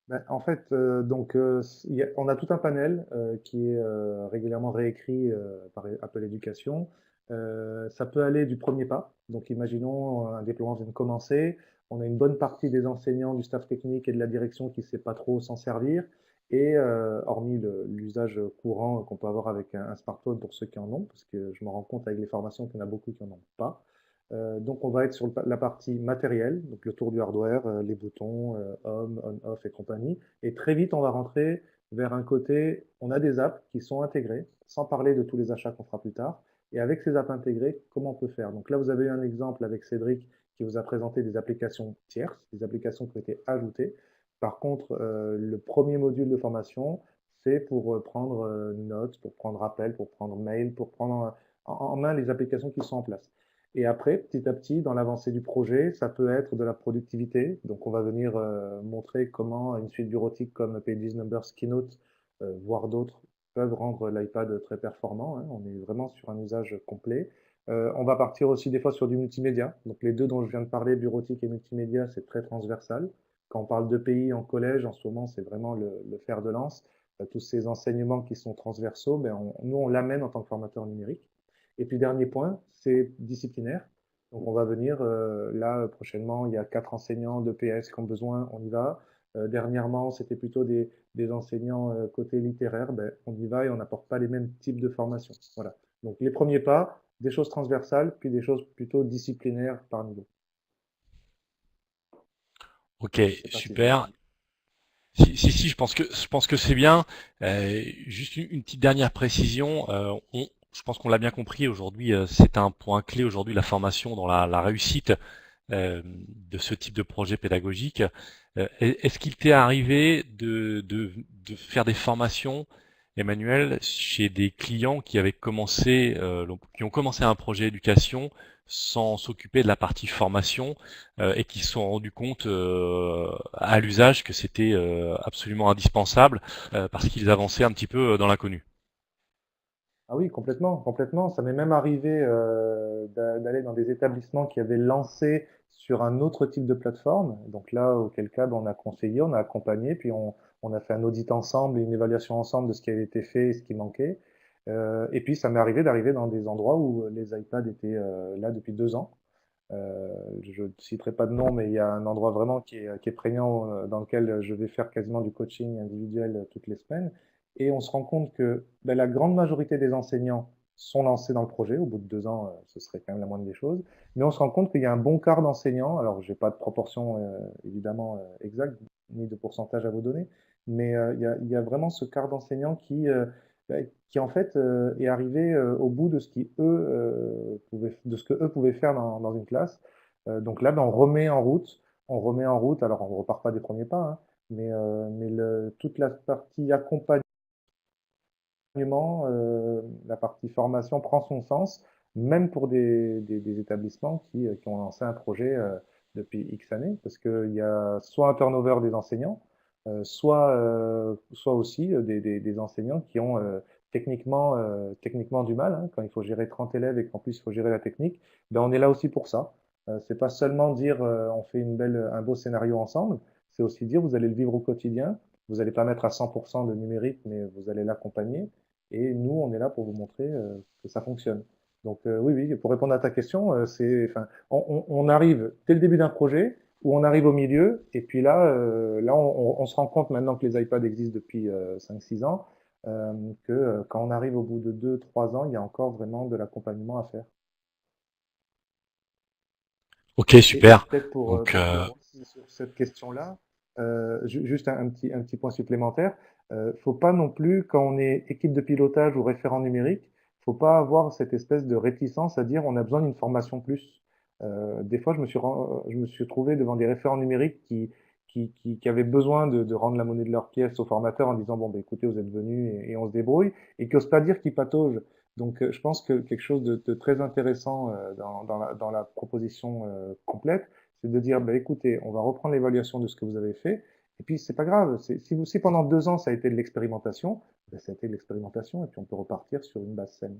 Ben, en fait, on a tout un panel qui est régulièrement réécrit par Apple Education. Ça peut aller du premier pas. Donc, imaginons un déploiement vient de commencer. On a une bonne partie des enseignants, du staff technique et de la direction qui ne sait pas trop s'en servir. Et hormis l'usage courant qu'on peut avoir avec un smartphone pour ceux qui en ont, parce que je me rends compte avec les formations qu'il y en a beaucoup qui n'en ont pas. Donc on va être sur la partie matérielle, donc le tour du hardware, les boutons, home, on, off et compagnie. Et très vite, on va rentrer vers un côté, on a des apps qui sont intégrées, sans parler de tous les achats qu'on fera plus tard. Et avec ces apps intégrées, comment on peut faire? Donc là, vous avez eu un exemple avec Cédric qui vous a présenté des applications tierces, des applications qui ont été ajoutées. Par contre, le premier module de formation, c'est pour prendre notes, pour prendre appel, pour prendre mail, pour prendre en main les applications qui sont en place. Et après, petit à petit, dans l'avancée du projet, ça peut être de la productivité. Donc, on va venir montrer comment une suite bureautique comme Pages, Numbers, Keynote, voire d'autres, peuvent rendre l'iPad très performant, hein. On est vraiment sur un usage complet. On va partir aussi des fois sur du multimédia. Donc, les deux dont je viens de parler, bureautique et multimédia, c'est très transversal. Quand on parle de pays en collège, en ce moment, c'est vraiment le fer de lance. Tous ces enseignements qui sont transversaux, ben nous, on l'amène en tant que formateur numérique. Et puis dernier point, c'est disciplinaire. Donc on va venir, là prochainement, il y a 4 enseignants de PS qui ont besoin, on y va. Dernièrement, c'était plutôt des enseignants côté littéraire, ben, on y va et on n'apporte pas les mêmes types de formations. Voilà. Donc les premiers pas, des choses transversales, puis des choses plutôt disciplinaires par niveau. Ok, Je sais pas si je super. réponds. Si, je pense que c'est bien. Juste une petite dernière précision. Je pense qu'on l'a bien compris aujourd'hui. C'est un point clé aujourd'hui la formation dans la réussite de ce type de projet pédagogique. Est-ce qu'il t'est arrivé de faire des formations, Emmanuel, chez des clients qui avaient commencé, qui ont commencé un projet éducation sans s'occuper de la partie formation et qui se sont rendus compte à l'usage que c'était absolument indispensable parce qu'ils avançaient un petit peu dans l'inconnu? Ah oui, complètement, complètement. Ça m'est même arrivé d'aller dans des établissements qui avaient lancé sur un autre type de plateforme. Donc là, auquel cas, ben, on a conseillé, on a accompagné, puis on a fait un audit ensemble, une évaluation ensemble de ce qui avait été fait et ce qui manquait. Et puis, ça m'est arrivé d'arriver dans des endroits où les iPads étaient là depuis 2 ans. Je ne citerai pas de nom, mais il y a un endroit vraiment qui est prégnant dans lequel je vais faire quasiment du coaching individuel toutes les semaines. Et on se rend compte que ben, la grande majorité des enseignants sont lancés dans le projet. Au bout de 2 ans, ce serait quand même la moindre des choses. Mais on se rend compte qu'il y a un bon quart d'enseignants. Alors, je n'ai pas de proportion évidemment exacte, ni de pourcentage à vous donner, mais il y a vraiment ce quart d'enseignants qui en fait est arrivé au bout de ce de ce que eux pouvaient faire dans une classe. Donc là, ben, on remet en route. Alors on repart pas des premiers pas, hein, mais toute la partie accompagnement, la partie formation prend son sens, même pour des établissements qui ont lancé un projet depuis X années, parce qu'il y a soit un turnover des enseignants, soit aussi des enseignants qui ont techniquement du mal, hein, quand il faut gérer 30 élèves et qu'en plus il faut gérer la technique, ben on est là aussi pour ça. C'est pas seulement dire on fait un beau scénario ensemble, c'est aussi dire vous allez le vivre au quotidien, vous n'allez pas mettre à 100% de numérique, mais vous allez l'accompagner. Et nous, on est là pour vous montrer que ça fonctionne. Donc oui, oui, pour répondre à ta question, enfin, on arrive dès le début d'un projet, où on arrive au milieu, et puis là, on se rend compte maintenant que les iPads existent depuis 5-6 ans, que quand on arrive au bout de 2-3 ans, il y a encore vraiment de l'accompagnement à faire. Ok, Et super. peut-être Donc, pour rebondir sur cette question-là, juste un petit point supplémentaire. Faut pas non plus, quand on est équipe de pilotage ou référent numérique, faut pas avoir cette espèce de réticence à dire on a besoin d'une formation plus. Des fois, je me suis trouvé devant des référents numériques qui avaient besoin de rendre la monnaie de leur pièce aux formateurs en disant bon ben écoutez vous êtes venus et on se débrouille et qui n'osent pas dire qu'ils pataugent. Donc je pense que quelque chose de très intéressant dans la proposition complète, c'est de dire ben écoutez on va reprendre l'évaluation de ce que vous avez fait et puis c'est pas grave. Si pendant 2 ans ça a été de l'expérimentation, ben, ça a été de l'expérimentation et puis on peut repartir sur une base saine.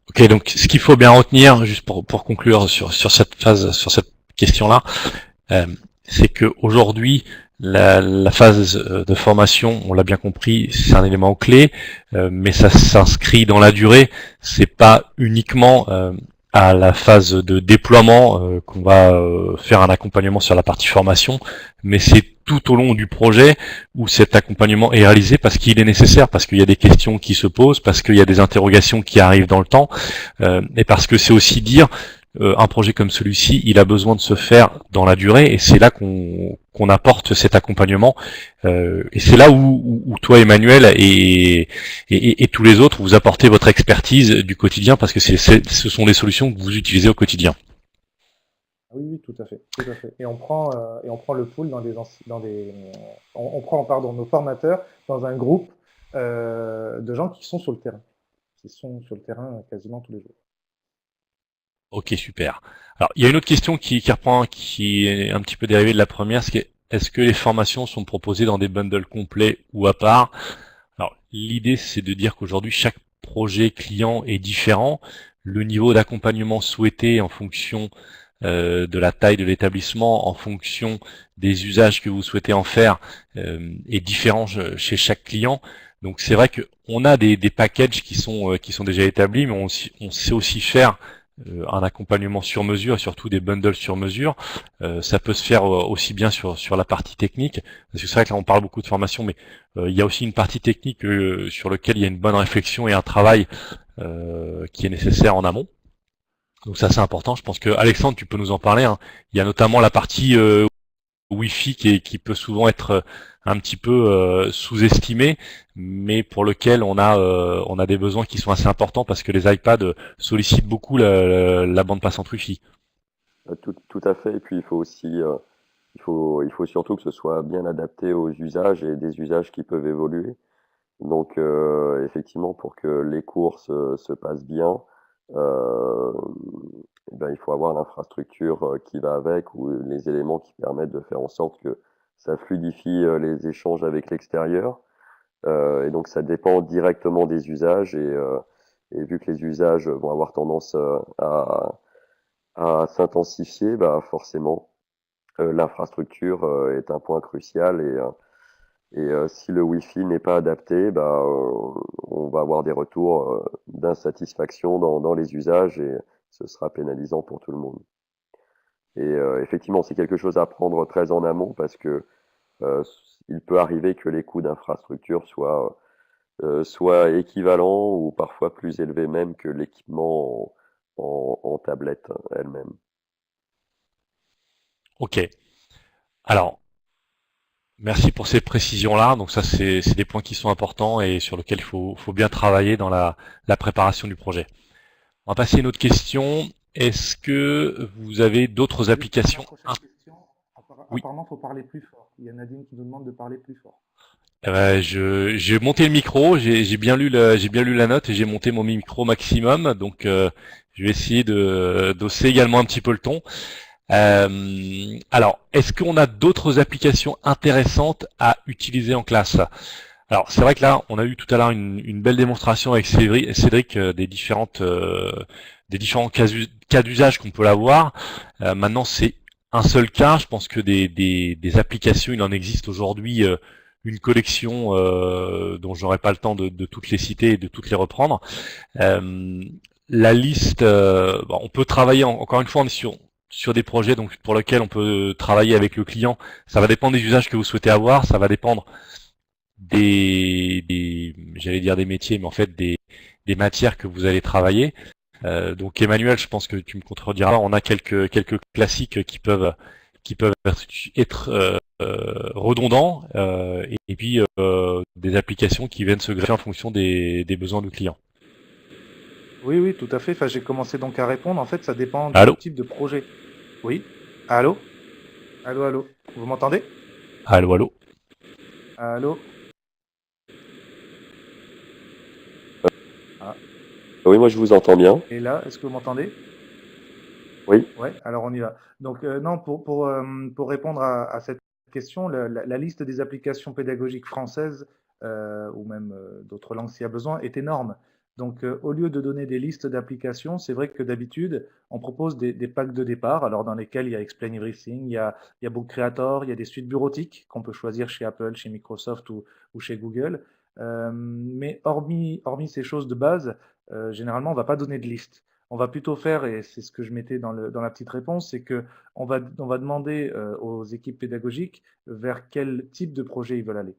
Ok, donc ce qu'il faut bien retenir, juste pour conclure sur cette phase, sur cette question-là, euh, c'est que aujourd'hui la phase de formation, on l'a bien compris, c'est un élément clé, mais ça s'inscrit dans la durée. C'est pas uniquement à la phase de déploiement qu'on va faire un accompagnement sur la partie formation, mais c'est tout au long du projet où cet accompagnement est réalisé parce qu'il est nécessaire, parce qu'il y a des questions qui se posent, parce qu'il y a des interrogations qui arrivent dans le temps, et parce que c'est aussi dire un projet comme celui-ci, il a besoin de se faire dans la durée, et c'est là qu'on apporte cet accompagnement. Et c'est là où toi, Emmanuel, et tous les autres, vous apportez votre expertise du quotidien, parce que ce sont des solutions que vous utilisez au quotidien. Oui, oui, tout à fait, tout à fait. Et on prend le pool on prend pardon nos formateurs dans un groupe de gens qui sont sur le terrain, quasiment tous les jours. Ok, super. Alors, il y a une autre question qui est un petit peu dérivée de la première, c'est est-ce que les formations sont proposées dans des bundles complets ou à part? Alors, l'idée, c'est de dire qu'aujourd'hui, chaque projet client est différent. Le niveau d'accompagnement souhaité en fonction de la taille de l'établissement, en fonction des usages que vous souhaitez en faire, est différent chez chaque client. Donc, c'est vrai qu'on a des packages qui sont déjà établis, mais on sait aussi faire un accompagnement sur mesure et surtout des bundles sur mesure. Ça peut se faire aussi bien sur la partie technique, parce que c'est vrai que là on parle beaucoup de formation, mais il y a aussi une partie technique sur laquelle il y a une bonne réflexion et un travail qui est nécessaire en amont. Donc ça c'est important. Je pense que Alexandre, tu peux nous en parler, hein. Il y a notamment la partie Wi-Fi qui peut souvent être un petit peu sous-estimé, mais pour lequel on a des besoins qui sont assez importants parce que les iPads sollicitent beaucoup la bande passante Wi-Fi. Tout à fait. Et puis il faut aussi, il faut surtout que ce soit bien adapté aux usages et des usages qui peuvent évoluer. Donc effectivement, pour que les cours se passent bien, euh, eh ben, il faut avoir l'infrastructure qui va avec ou les éléments qui permettent de faire en sorte que ça fluidifie les échanges avec l'extérieur. Et donc ça dépend directement des usages et vu que les usages vont avoir tendance à s'intensifier, bah forcément l'infrastructure est un point crucial et si le Wi-Fi n'est pas adapté, bah, on va avoir des retours d'insatisfaction dans les usages et ce sera pénalisant pour tout le monde. Et effectivement, c'est quelque chose à prendre très en amont parce que euh, il peut arriver que les coûts d'infrastructure soient équivalents ou parfois plus élevés même que l'équipement en tablette elle-même. Ok. Alors, merci pour ces précisions-là. Donc ça, c'est des points qui sont importants et sur lesquels il faut bien travailler dans la préparation du projet. On va passer à une autre question. Est-ce que vous avez d'autres Juste avant la applications? prochaine question, Oui. apparemment, il faut parler plus fort. Il y a Nadine qui nous demande de parler plus fort. J'ai monté le micro, j'ai bien lu la note et j'ai monté mon micro maximum. Donc je vais essayer de d'hausser également un petit peu le ton. Alors, est-ce qu'on a d'autres applications intéressantes à utiliser en classe? Alors, c'est vrai que là, on a eu tout à l'heure une belle démonstration avec Cédric des différents cas d'usage qu'on peut avoir. Maintenant, c'est un seul cas. Je pense que des applications, il en existe aujourd'hui une collection dont j'aurais pas le temps de toutes les citer et de toutes les reprendre. La liste, bon, on peut travailler encore une fois, on est sur des projets donc pour lesquels on peut travailler avec le client. Ça va dépendre des usages que vous souhaitez avoir, ça va dépendre j'allais dire des métiers, mais en fait des matières que vous allez travailler. Donc Emmanuel, je pense que tu me contrediras, on a quelques classiques qui peuvent être redondants et puis des applications qui viennent se greffer en fonction des besoins du client. Oui, oui, tout à fait. Enfin, j'ai commencé donc à répondre. En fait, ça dépend du Allô? type de projet. Oui. Allô? Allô, allô, vous m'entendez? Allô, allô. Allô? Ah, Oui, moi je vous entends bien. et là, est-ce que vous m'entendez? Oui. Ouais, alors on y va. Donc, non, pour répondre à cette question, la liste des applications pédagogiques françaises, ou même d'autres langues s'il y a besoin, est énorme. Donc, au lieu de donner des listes d'applications, c'est vrai que d'habitude, on propose des packs de départ, alors dans lesquels il y a Explain Everything, il y a Book Creator, il y a des suites bureautiques qu'on peut choisir chez Apple, chez Microsoft ou chez Google. Mais hormis ces choses de base, généralement, on ne va pas donner de liste. On va plutôt faire, et c'est ce que je mettais dans la petite réponse, c'est que on va demander aux équipes pédagogiques vers quel type de projet ils veulent aller.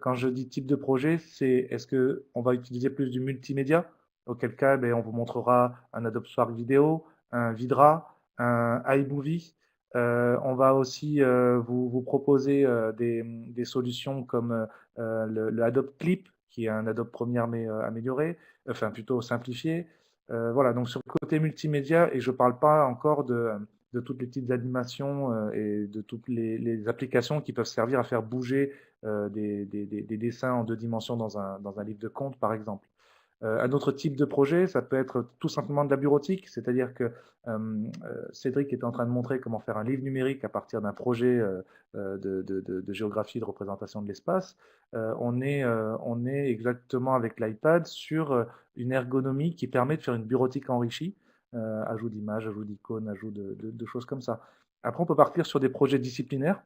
Quand je dis type de projet, c'est est-ce que on va utiliser plus du multimédia? Auquel cas, ben, on vous montrera un Adobe Spark Vidéo, un Vidra, un iMovie. On va aussi vous proposer des solutions comme le Adobe Clip, qui est un Adobe Premiere mais amélioré, enfin plutôt simplifié. Voilà, donc sur le côté multimédia, et je ne parle pas encore de toutes les petites animations et de toutes les applications qui peuvent servir à faire bouger des dessins en 2 dimensions dans un livre de compte, par exemple. Un autre type de projet, ça peut être tout simplement de la bureautique, c'est-à-dire que Cédric était en train de montrer comment faire un livre numérique à partir d'un projet de géographie, de représentation de l'espace. On est exactement avec l'iPad sur une ergonomie qui permet de faire une bureautique enrichie, ajout d'images, ajout d'icônes, ajout de choses comme ça. Après, on peut partir sur des projets disciplinaires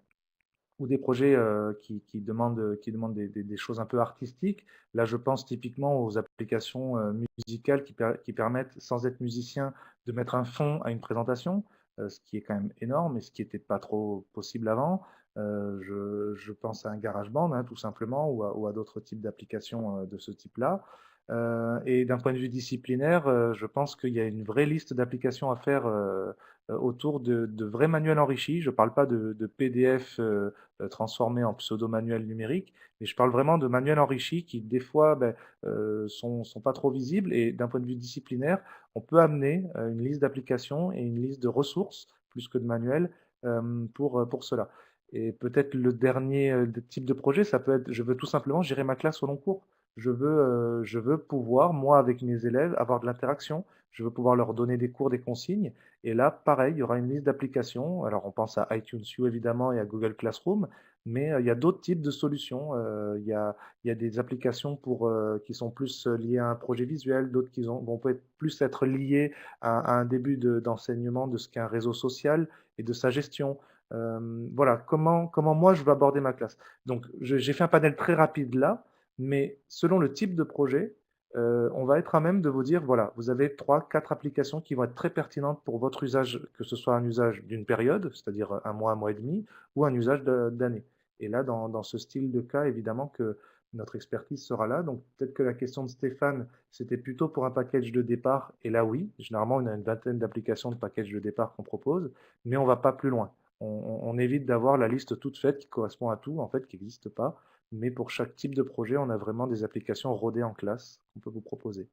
ou des projets qui demandent des choses un peu artistiques. Là, je pense typiquement aux applications musicales qui permettent, sans être musicien, de mettre un fond à une présentation, ce qui est quand même énorme et ce qui n'était pas trop possible avant. Je pense à un GarageBand, hein, tout simplement, ou à d'autres types d'applications de ce type-là. Et d'un point de vue disciplinaire, je pense qu'il y a une vraie liste d'applications à faire autour de vrais manuels enrichis. Je ne parle pas de PDF transformés en pseudo-manuels numériques, mais je parle vraiment de manuels enrichis qui, des fois, ben, sont pas trop visibles. Et d'un point de vue disciplinaire, on peut amener une liste d'applications et une liste de ressources, plus que de manuels, pour cela. Et peut-être le dernier type de projet, ça peut être, je veux tout simplement gérer ma classe au long cours. Je veux pouvoir, moi, avec mes élèves, avoir de l'interaction. Je veux pouvoir leur donner des cours, des consignes. Et là, pareil, il y aura une liste d'applications. Alors, on pense à iTunes U, évidemment, et à Google Classroom, mais il y a d'autres types de solutions. Il y a des applications qui sont plus liées à un projet visuel, d'autres qui vont peut-être plus être liées à un début d'enseignement de ce qu'est un réseau social et de sa gestion. Voilà, comment moi je veux aborder ma classe. Donc, j'ai fait un panel très rapide là, mais selon le type de projet, on va être à même de vous dire, voilà, vous avez 3, 4 applications qui vont être très pertinentes pour votre usage, que ce soit un usage d'une période, c'est-à-dire un mois et demi, ou un usage d'année. Et là, dans ce style de cas, évidemment que notre expertise sera là. Donc peut-être que la question de Stéphane, c'était plutôt pour un package de départ. Et là, oui, généralement, on a une vingtaine d'applications de packages de départ qu'on propose, mais on ne va pas plus loin. On évite d'avoir la liste toute faite qui correspond à tout, en fait, qui n'existe pas. Mais pour chaque type de projet, on a vraiment des applications rodées en classe qu'on peut vous proposer.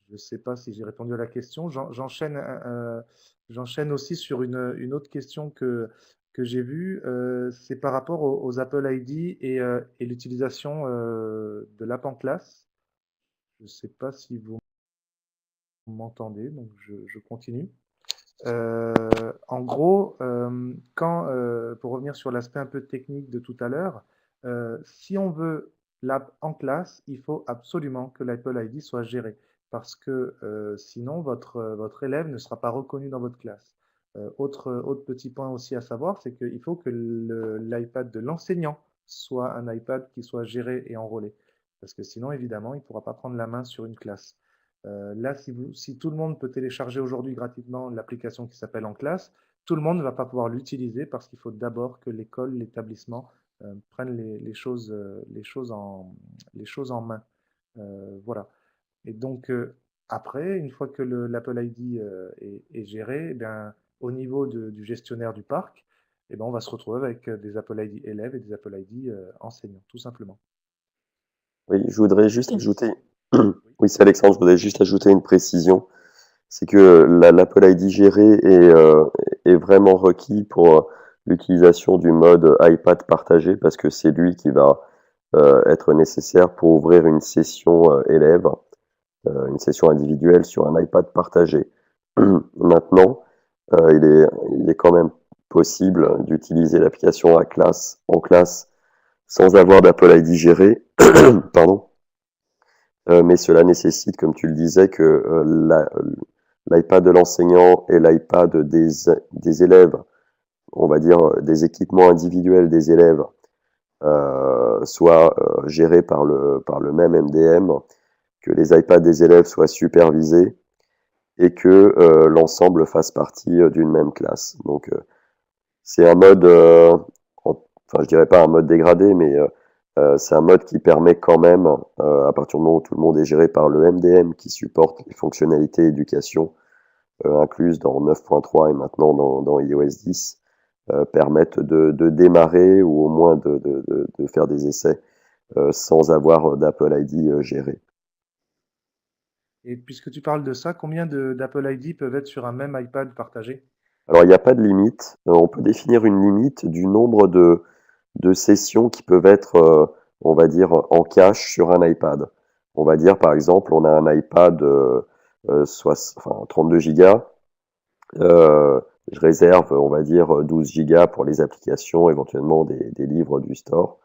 Je ne sais pas si j'ai répondu à la question. J'enchaîne aussi sur une autre question que j'ai vue. C'est par rapport aux Apple ID et l'utilisation de l'app en classe. Je ne sais pas si vous m'entendez, donc je continue. En gros, pour revenir sur l'aspect un peu technique de tout à l'heure, si on veut l'app en classe, il faut absolument que l'Apple ID soit géré parce que sinon votre élève ne sera pas reconnu dans votre classe. Autre petit point aussi à savoir, c'est qu'il faut que l'iPad de l'enseignant soit un iPad qui soit géré et enrôlé parce que sinon, évidemment, il ne pourra pas prendre la main sur une classe. Là, si tout le monde peut télécharger aujourd'hui gratuitement l'application qui s'appelle En Classe, tout le monde ne va pas pouvoir l'utiliser parce qu'il faut d'abord que l'école, l'établissement prennent les choses en main. Voilà. Et donc, après, une fois que l'Apple ID est géré, eh bien, au niveau du gestionnaire du parc, eh bien, on va se retrouver avec des Apple ID élèves et des Apple ID enseignants, tout simplement. Oui, je voudrais juste ajouter, oui, c'est Alexandre, je voudrais juste ajouter une précision. c'est que l'Apple ID géré est vraiment requis pour l'utilisation du mode iPad partagé parce que c'est lui qui va être nécessaire pour ouvrir une session élève, une session individuelle sur un iPad partagé. Maintenant, il est quand même possible d'utiliser l'application en classe sans avoir d'Apple ID géré, pardon. Mais cela nécessite, comme tu le disais, que l'iPad de l'enseignant et l'iPad des élèves, on va dire des équipements individuels des élèves, soient gérés par le même MDM, que les iPads des élèves soient supervisés et que l'ensemble fasse partie d'une même classe. Donc c'est un mode, enfin je dirais pas un mode dégradé, mais c'est un mode qui permet quand même, à partir du moment où tout le monde est géré par le MDM qui supporte les fonctionnalités éducation incluses dans 9.3 et maintenant dans iOS 10, permettent de démarrer ou au moins de faire des essais sans avoir d'Apple ID géré. Et puisque tu parles de ça, combien d'Apple ID peuvent être sur un même iPad partagé? Alors il n'y a pas de limite, on peut définir une limite du nombre de sessions qui peuvent être, on va dire, en cache sur un iPad. On va dire, par exemple, on a un iPad 32 gigas. Je réserve, on va dire, 12 gigas pour les applications, éventuellement des livres du store.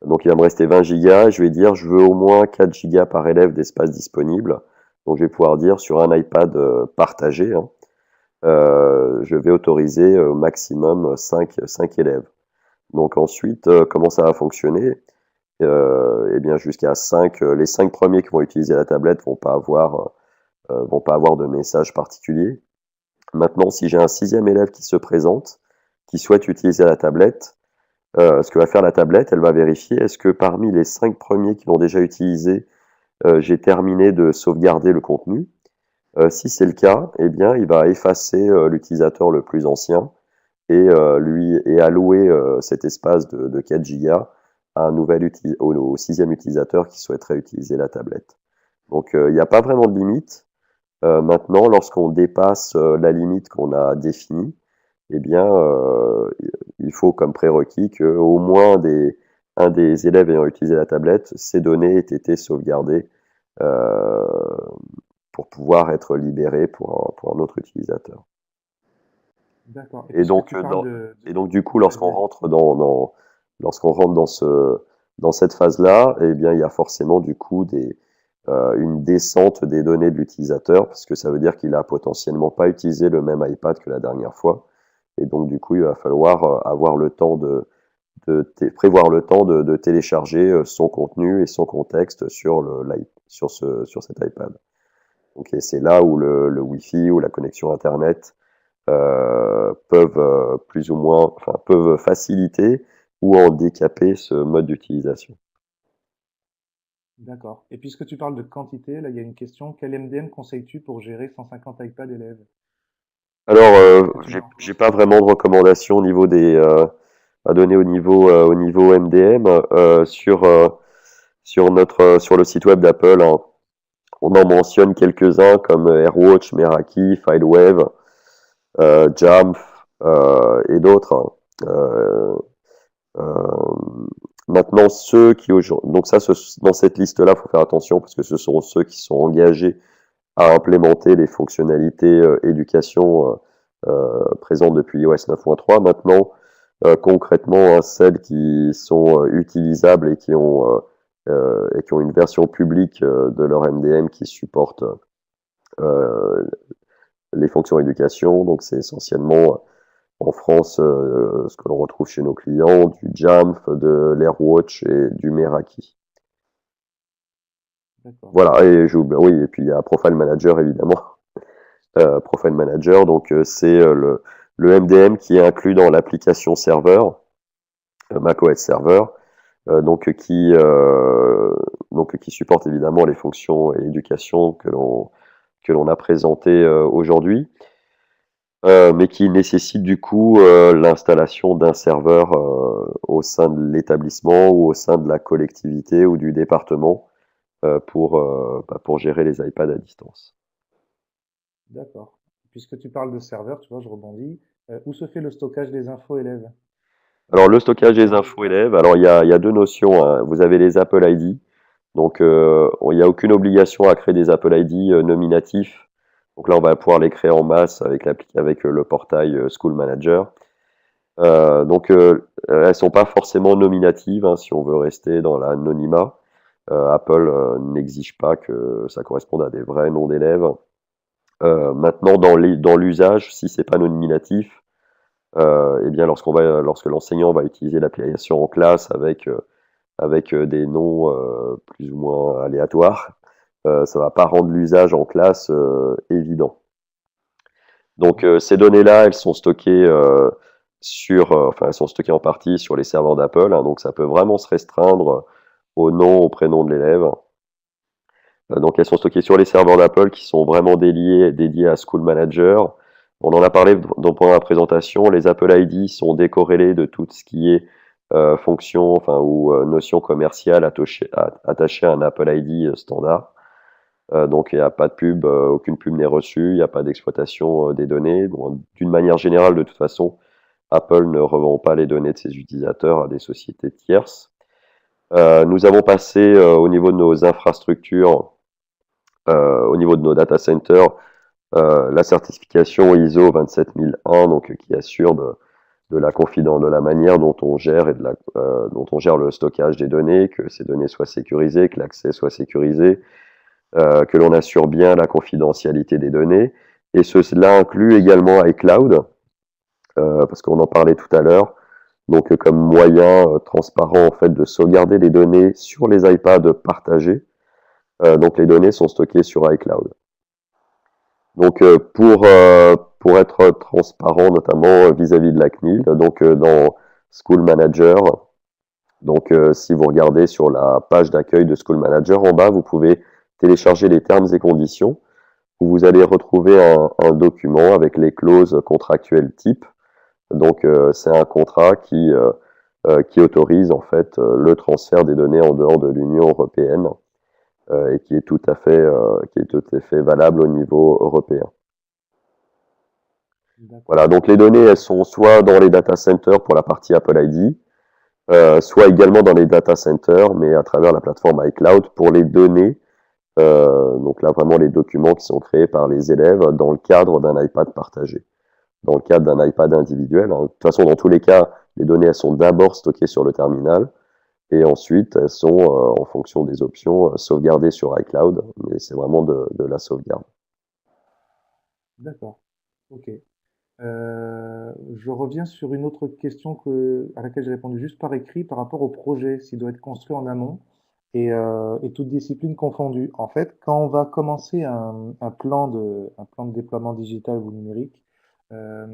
Donc il va me rester 20 gigas. Je vais dire, je veux au moins 4 gigas par élève d'espace disponible. Donc je vais pouvoir dire sur un iPad partagé, hein, je vais autoriser au maximum 5 élèves. Donc ensuite, comment ça va fonctionner? Eh bien jusqu'à 5, les 5 premiers qui vont utiliser la tablette vont pas avoir de message particulier. Maintenant, si j'ai un 6e élève qui se présente, qui souhaite utiliser la tablette, ce que va faire la tablette, elle va vérifier est-ce que parmi les 5 premiers qui l'ont déjà utilisé, j'ai terminé de sauvegarder le contenu. Si c'est le cas, eh bien, il va effacer l'utilisateur le plus ancien et allouer cet espace de 4 gigas à un nouvel au 6e utilisateur qui souhaiterait utiliser la tablette. Donc il n'y a pas vraiment de limite. Maintenant, lorsqu'on dépasse la limite qu'on a définie, eh bien, il faut comme prérequis qu'au moins un des élèves ayant utilisé la tablette, ces données aient été sauvegardées pour pouvoir être libérées pour un autre utilisateur. D'accord. Et donc, du coup, lorsqu'on rentre dans cette phase-là, eh bien, il y a forcément du coup une descente des données de l'utilisateur, parce que ça veut dire qu'il a potentiellement pas utilisé le même iPad que la dernière fois. Et donc, du coup, il va falloir avoir le temps prévoir le temps de télécharger son contenu et son contexte sur cet iPad. Donc, et c'est là où le Wi-Fi ou la connexion Internet peuvent plus ou moins, peuvent faciliter ou handicaper ce mode d'utilisation. D'accord. Et puisque tu parles de quantité, là, il y a une question. Quel MDM conseilles-tu pour gérer 150 iPad élèves? Alors, j'ai pas vraiment de recommandations au niveau à donner au niveau MDM sur le site web d'Apple. Hein. On en mentionne quelques-uns comme AirWatch, Meraki, FileWave, Jamf et d'autres. Maintenant, ceux qui aujourd'hui, donc ça, dans cette liste-là, il faut faire attention parce que ce sont ceux qui sont engagés à implémenter les fonctionnalités éducation présentes depuis iOS 9.3. Maintenant, concrètement, celles qui sont utilisables et qui ont une version publique de leur MDM qui supporte les fonctions éducation. Donc, c'est essentiellement en France ce que l'on retrouve chez nos clients, du Jamf, de l'AirWatch et du Meraki. Voilà, et puis il y a Profile Manager évidemment. Profile Manager, donc c'est le MDM qui est inclus dans l'application serveur, macOS Server, donc qui supporte évidemment les fonctions et l'éducation que l'on a présentées aujourd'hui, mais qui nécessite du coup l'installation d'un serveur au sein de l'établissement ou au sein de la collectivité ou du département pour gérer les iPads à distance. D'accord. Puisque tu parles de serveur, tu vois, je rebondis. Où se fait le stockage des infos élèves? Alors, le stockage des Dans le infos cloud? élèves, alors il y a deux notions, hein. Vous avez les Apple ID. Donc, il n'y a aucune obligation à créer des Apple ID nominatifs. Donc là, on va pouvoir les créer en masse avec le portail School Manager. Donc, elles sont pas forcément nominatives, hein, si on veut rester dans l'anonymat. Apple n'exige pas que ça corresponde à des vrais noms d'élèves. Maintenant, dans l'usage, si c'est pas nominatif, eh bien, lorsque l'enseignant va utiliser l'application en classe avec des noms plus ou moins aléatoires, ça va pas rendre l'usage en classe évident. Donc ces données-là, elles sont stockées elles sont stockées en partie sur les serveurs d'Apple, hein, donc ça peut vraiment se restreindre au nom, au prénom de l'élève. Donc elles sont stockées sur les serveurs d'Apple qui sont vraiment dédiés à School Manager. On en a parlé pendant la présentation. Les Apple ID sont décorrélés de tout ce qui est fonction, ou notion commerciale attachée à un Apple ID standard. Donc il n'y a pas de pub, aucune pub n'est reçue, il n'y a pas d'exploitation des données. Bon, d'une manière générale, de toute façon, Apple ne revend pas les données de ses utilisateurs à des sociétés tierces. Nous avons passé au niveau de nos infrastructures, au niveau de nos data centers, la certification ISO 27001, donc qui assure de la confidence, de la manière dont on gère dont on gère le stockage des données, que ces données soient sécurisées, que l'accès soit sécurisé, que l'on assure bien la confidentialité des données. Et cela inclut également iCloud, parce qu'on en parlait tout à l'heure. Donc comme moyen transparent en fait de sauvegarder les données sur les iPads partagés. Donc les données sont stockées sur iCloud. Donc pour être transparent notamment vis-à-vis de la CNIL, donc dans School Manager, donc si vous regardez sur la page d'accueil de School Manager, en bas vous pouvez télécharger les termes et conditions, où vous allez retrouver un document avec les clauses contractuelles type. Donc c'est un contrat qui autorise en fait le transfert des données en dehors de l'Union européenne et qui est tout à fait valable au niveau européen. D'accord. Voilà, donc les données elles sont soit dans les data centers pour la partie Apple ID, soit également dans les data centers, mais à travers la plateforme iCloud pour les données. Donc là vraiment les documents qui sont créés par les élèves dans le cadre d'un iPad partagé, dans le cadre d'un iPad individuel, hein. De toute façon, dans tous les cas, les données elles sont d'abord stockées sur le terminal et ensuite elles sont, en fonction des options, sauvegardées sur iCloud, mais c'est vraiment de la sauvegarde. D'accord. Ok. Je reviens sur une autre question à laquelle j'ai répondu juste par écrit par rapport au projet, s'il doit être construit en amont et toutes disciplines confondues. En fait, quand on va commencer un plan de déploiement digital ou numérique, euh,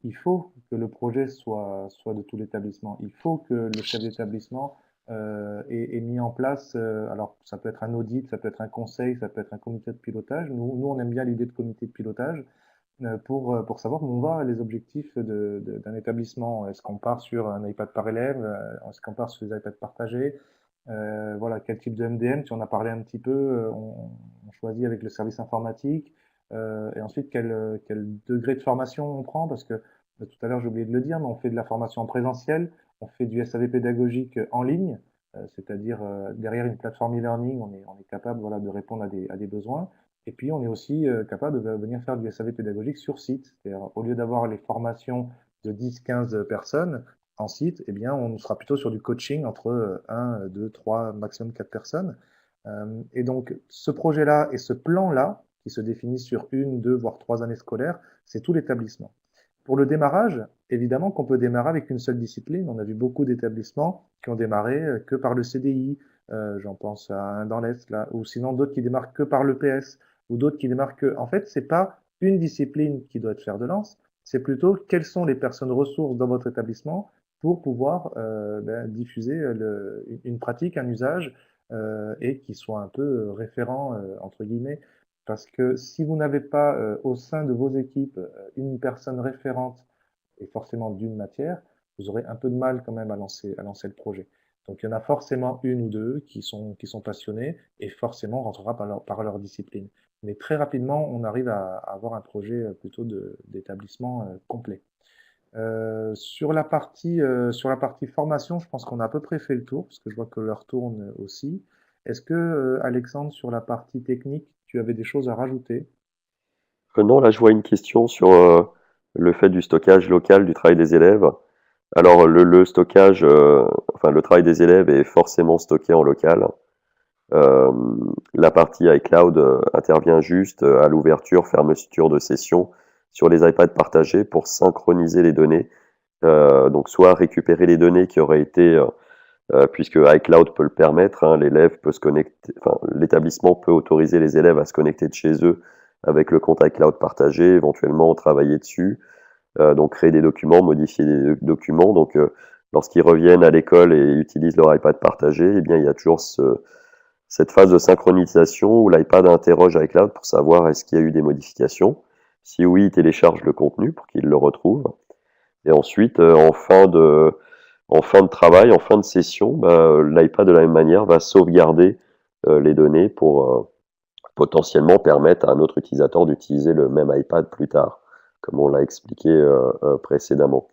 il faut que le projet soit de tout l'établissement. Il faut que le chef d'établissement ait mis en place, alors ça peut être un audit, ça peut être un conseil, ça peut être un comité de pilotage. Nous on aime bien l'idée de comité de pilotage pour savoir où on va, les objectifs d'un établissement. Est-ce qu'on part sur un iPad par élève? Est-ce qu'on part sur des iPads partagés? Voilà, quel type de MDM? Tu en as parlé un petit peu. On choisit avec le service informatique. Et ensuite, quel degré de formation on prend? Parce que tout à l'heure, j'ai oublié de le dire, mais on fait de la formation en présentiel, on fait du SAV pédagogique en ligne, c'est-à-dire derrière une plateforme e-learning, on est capable voilà, de répondre à des besoins. Et puis, on est aussi capable de venir faire du SAV pédagogique sur site. C'est-à-dire, au lieu d'avoir les formations de 10-15 personnes en site, eh bien, on sera plutôt sur du coaching entre 1, 2, 3, maximum 4 personnes. Et donc, ce projet-là et ce plan-là, qui se définit sur 1, 2, voire 3 années scolaires, c'est tout l'établissement. Pour le démarrage, évidemment qu'on peut démarrer avec une seule discipline. On a vu beaucoup d'établissements qui ont démarré que par le CDI, j'en pense à un dans l'Est, là, ou sinon d'autres qui démarrent que par l'EPS ou d'autres qui démarquent que. En fait, c'est pas une discipline qui doit être fer de lance, c'est plutôt quelles sont les personnes ressources dans votre établissement pour pouvoir diffuser une pratique, un usage, et qui soit un peu référent, entre guillemets. Parce que si vous n'avez pas au sein de vos équipes une personne référente, et forcément d'une matière, vous aurez un peu de mal quand même à lancer le projet. Donc il y en a forcément une ou deux qui sont passionnés et forcément on rentrera par leur discipline. Mais très rapidement, on arrive à avoir un projet plutôt d'établissement complet. Sur la partie formation, je pense qu'on a à peu près fait le tour, parce que je vois que l'heure tourne aussi. Est-ce que, Alexandre, sur la partie technique, tu avais des choses à rajouter? Non, là, je vois une question sur le fait du stockage local du travail des élèves. Alors, le stockage, enfin, le travail des élèves est forcément stocké en local. Euh, la partie iCloud intervient juste à l'ouverture, fermeture de session sur les iPads partagés pour synchroniser les données. Donc, soit récupérer les données qui auraient été, puisque iCloud peut le permettre, hein, l'élève peut se connecter, enfin, l'établissement peut autoriser les élèves à se connecter de chez eux avec le compte iCloud partagé, éventuellement travailler dessus, donc créer des documents, modifier des documents. Donc, lorsqu'ils reviennent à l'école et utilisent leur iPad partagé, eh bien, il y a toujours cette phase de synchronisation où l'iPad interroge iCloud pour savoir est-ce qu'il y a eu des modifications. Si oui, il télécharge le contenu pour qu'il le retrouve. Et ensuite, en fin de travail, en fin de session, bah, l'iPad de la même manière va sauvegarder les données pour potentiellement permettre à un autre utilisateur d'utiliser le même iPad plus tard, comme on l'a expliqué précédemment.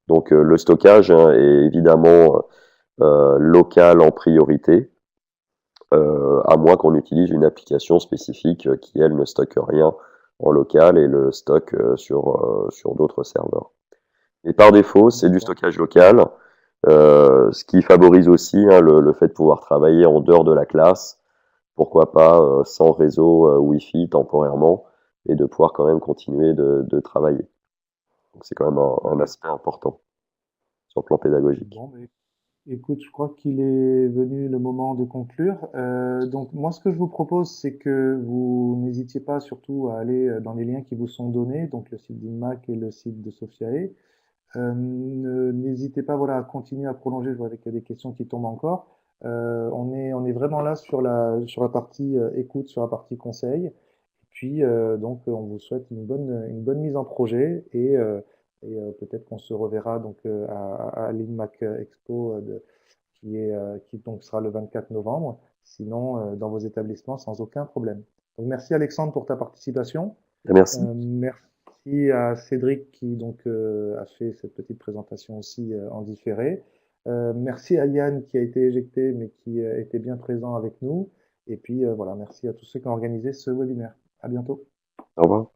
Donc le stockage hein, est évidemment local en priorité, à moins qu'on utilise une application spécifique qui, elle, ne stocke rien en local et le stocke sur d'autres serveurs. Et par défaut, c'est du D'accord. stockage local, ce qui favorise aussi hein, le fait de pouvoir travailler en dehors de la classe, pourquoi pas sans réseau Wi-Fi temporairement, et de pouvoir quand même continuer de travailler. Donc c'est quand même un Ok. aspect important sur le plan pédagogique. Bon, mais écoute, je crois qu'il est venu le moment de conclure. Donc, moi, ce que je vous propose, c'est que vous n'hésitiez pas surtout à aller dans les liens qui vous sont donnés, donc le site d'INMAC et le site de Sophiae. N'hésitez pas, voilà, à continuer à prolonger. Je vois qu'il y a des questions qui tombent encore. On est vraiment là sur la partie écoute, sur la partie conseil. Et puis, donc, on vous souhaite une bonne mise en projet et peut-être qu'on se reverra donc à l'INMAC Expo qui donc sera le 24 novembre. Sinon, dans vos établissements, sans aucun problème. Donc, merci Alexandre pour ta participation. Merci. Merci à Cédric qui donc a fait cette petite présentation aussi en différé. Merci à Yann qui a été éjecté mais qui était bien présent avec nous. Et puis voilà, merci à tous ceux qui ont organisé ce webinaire. À bientôt. Au revoir.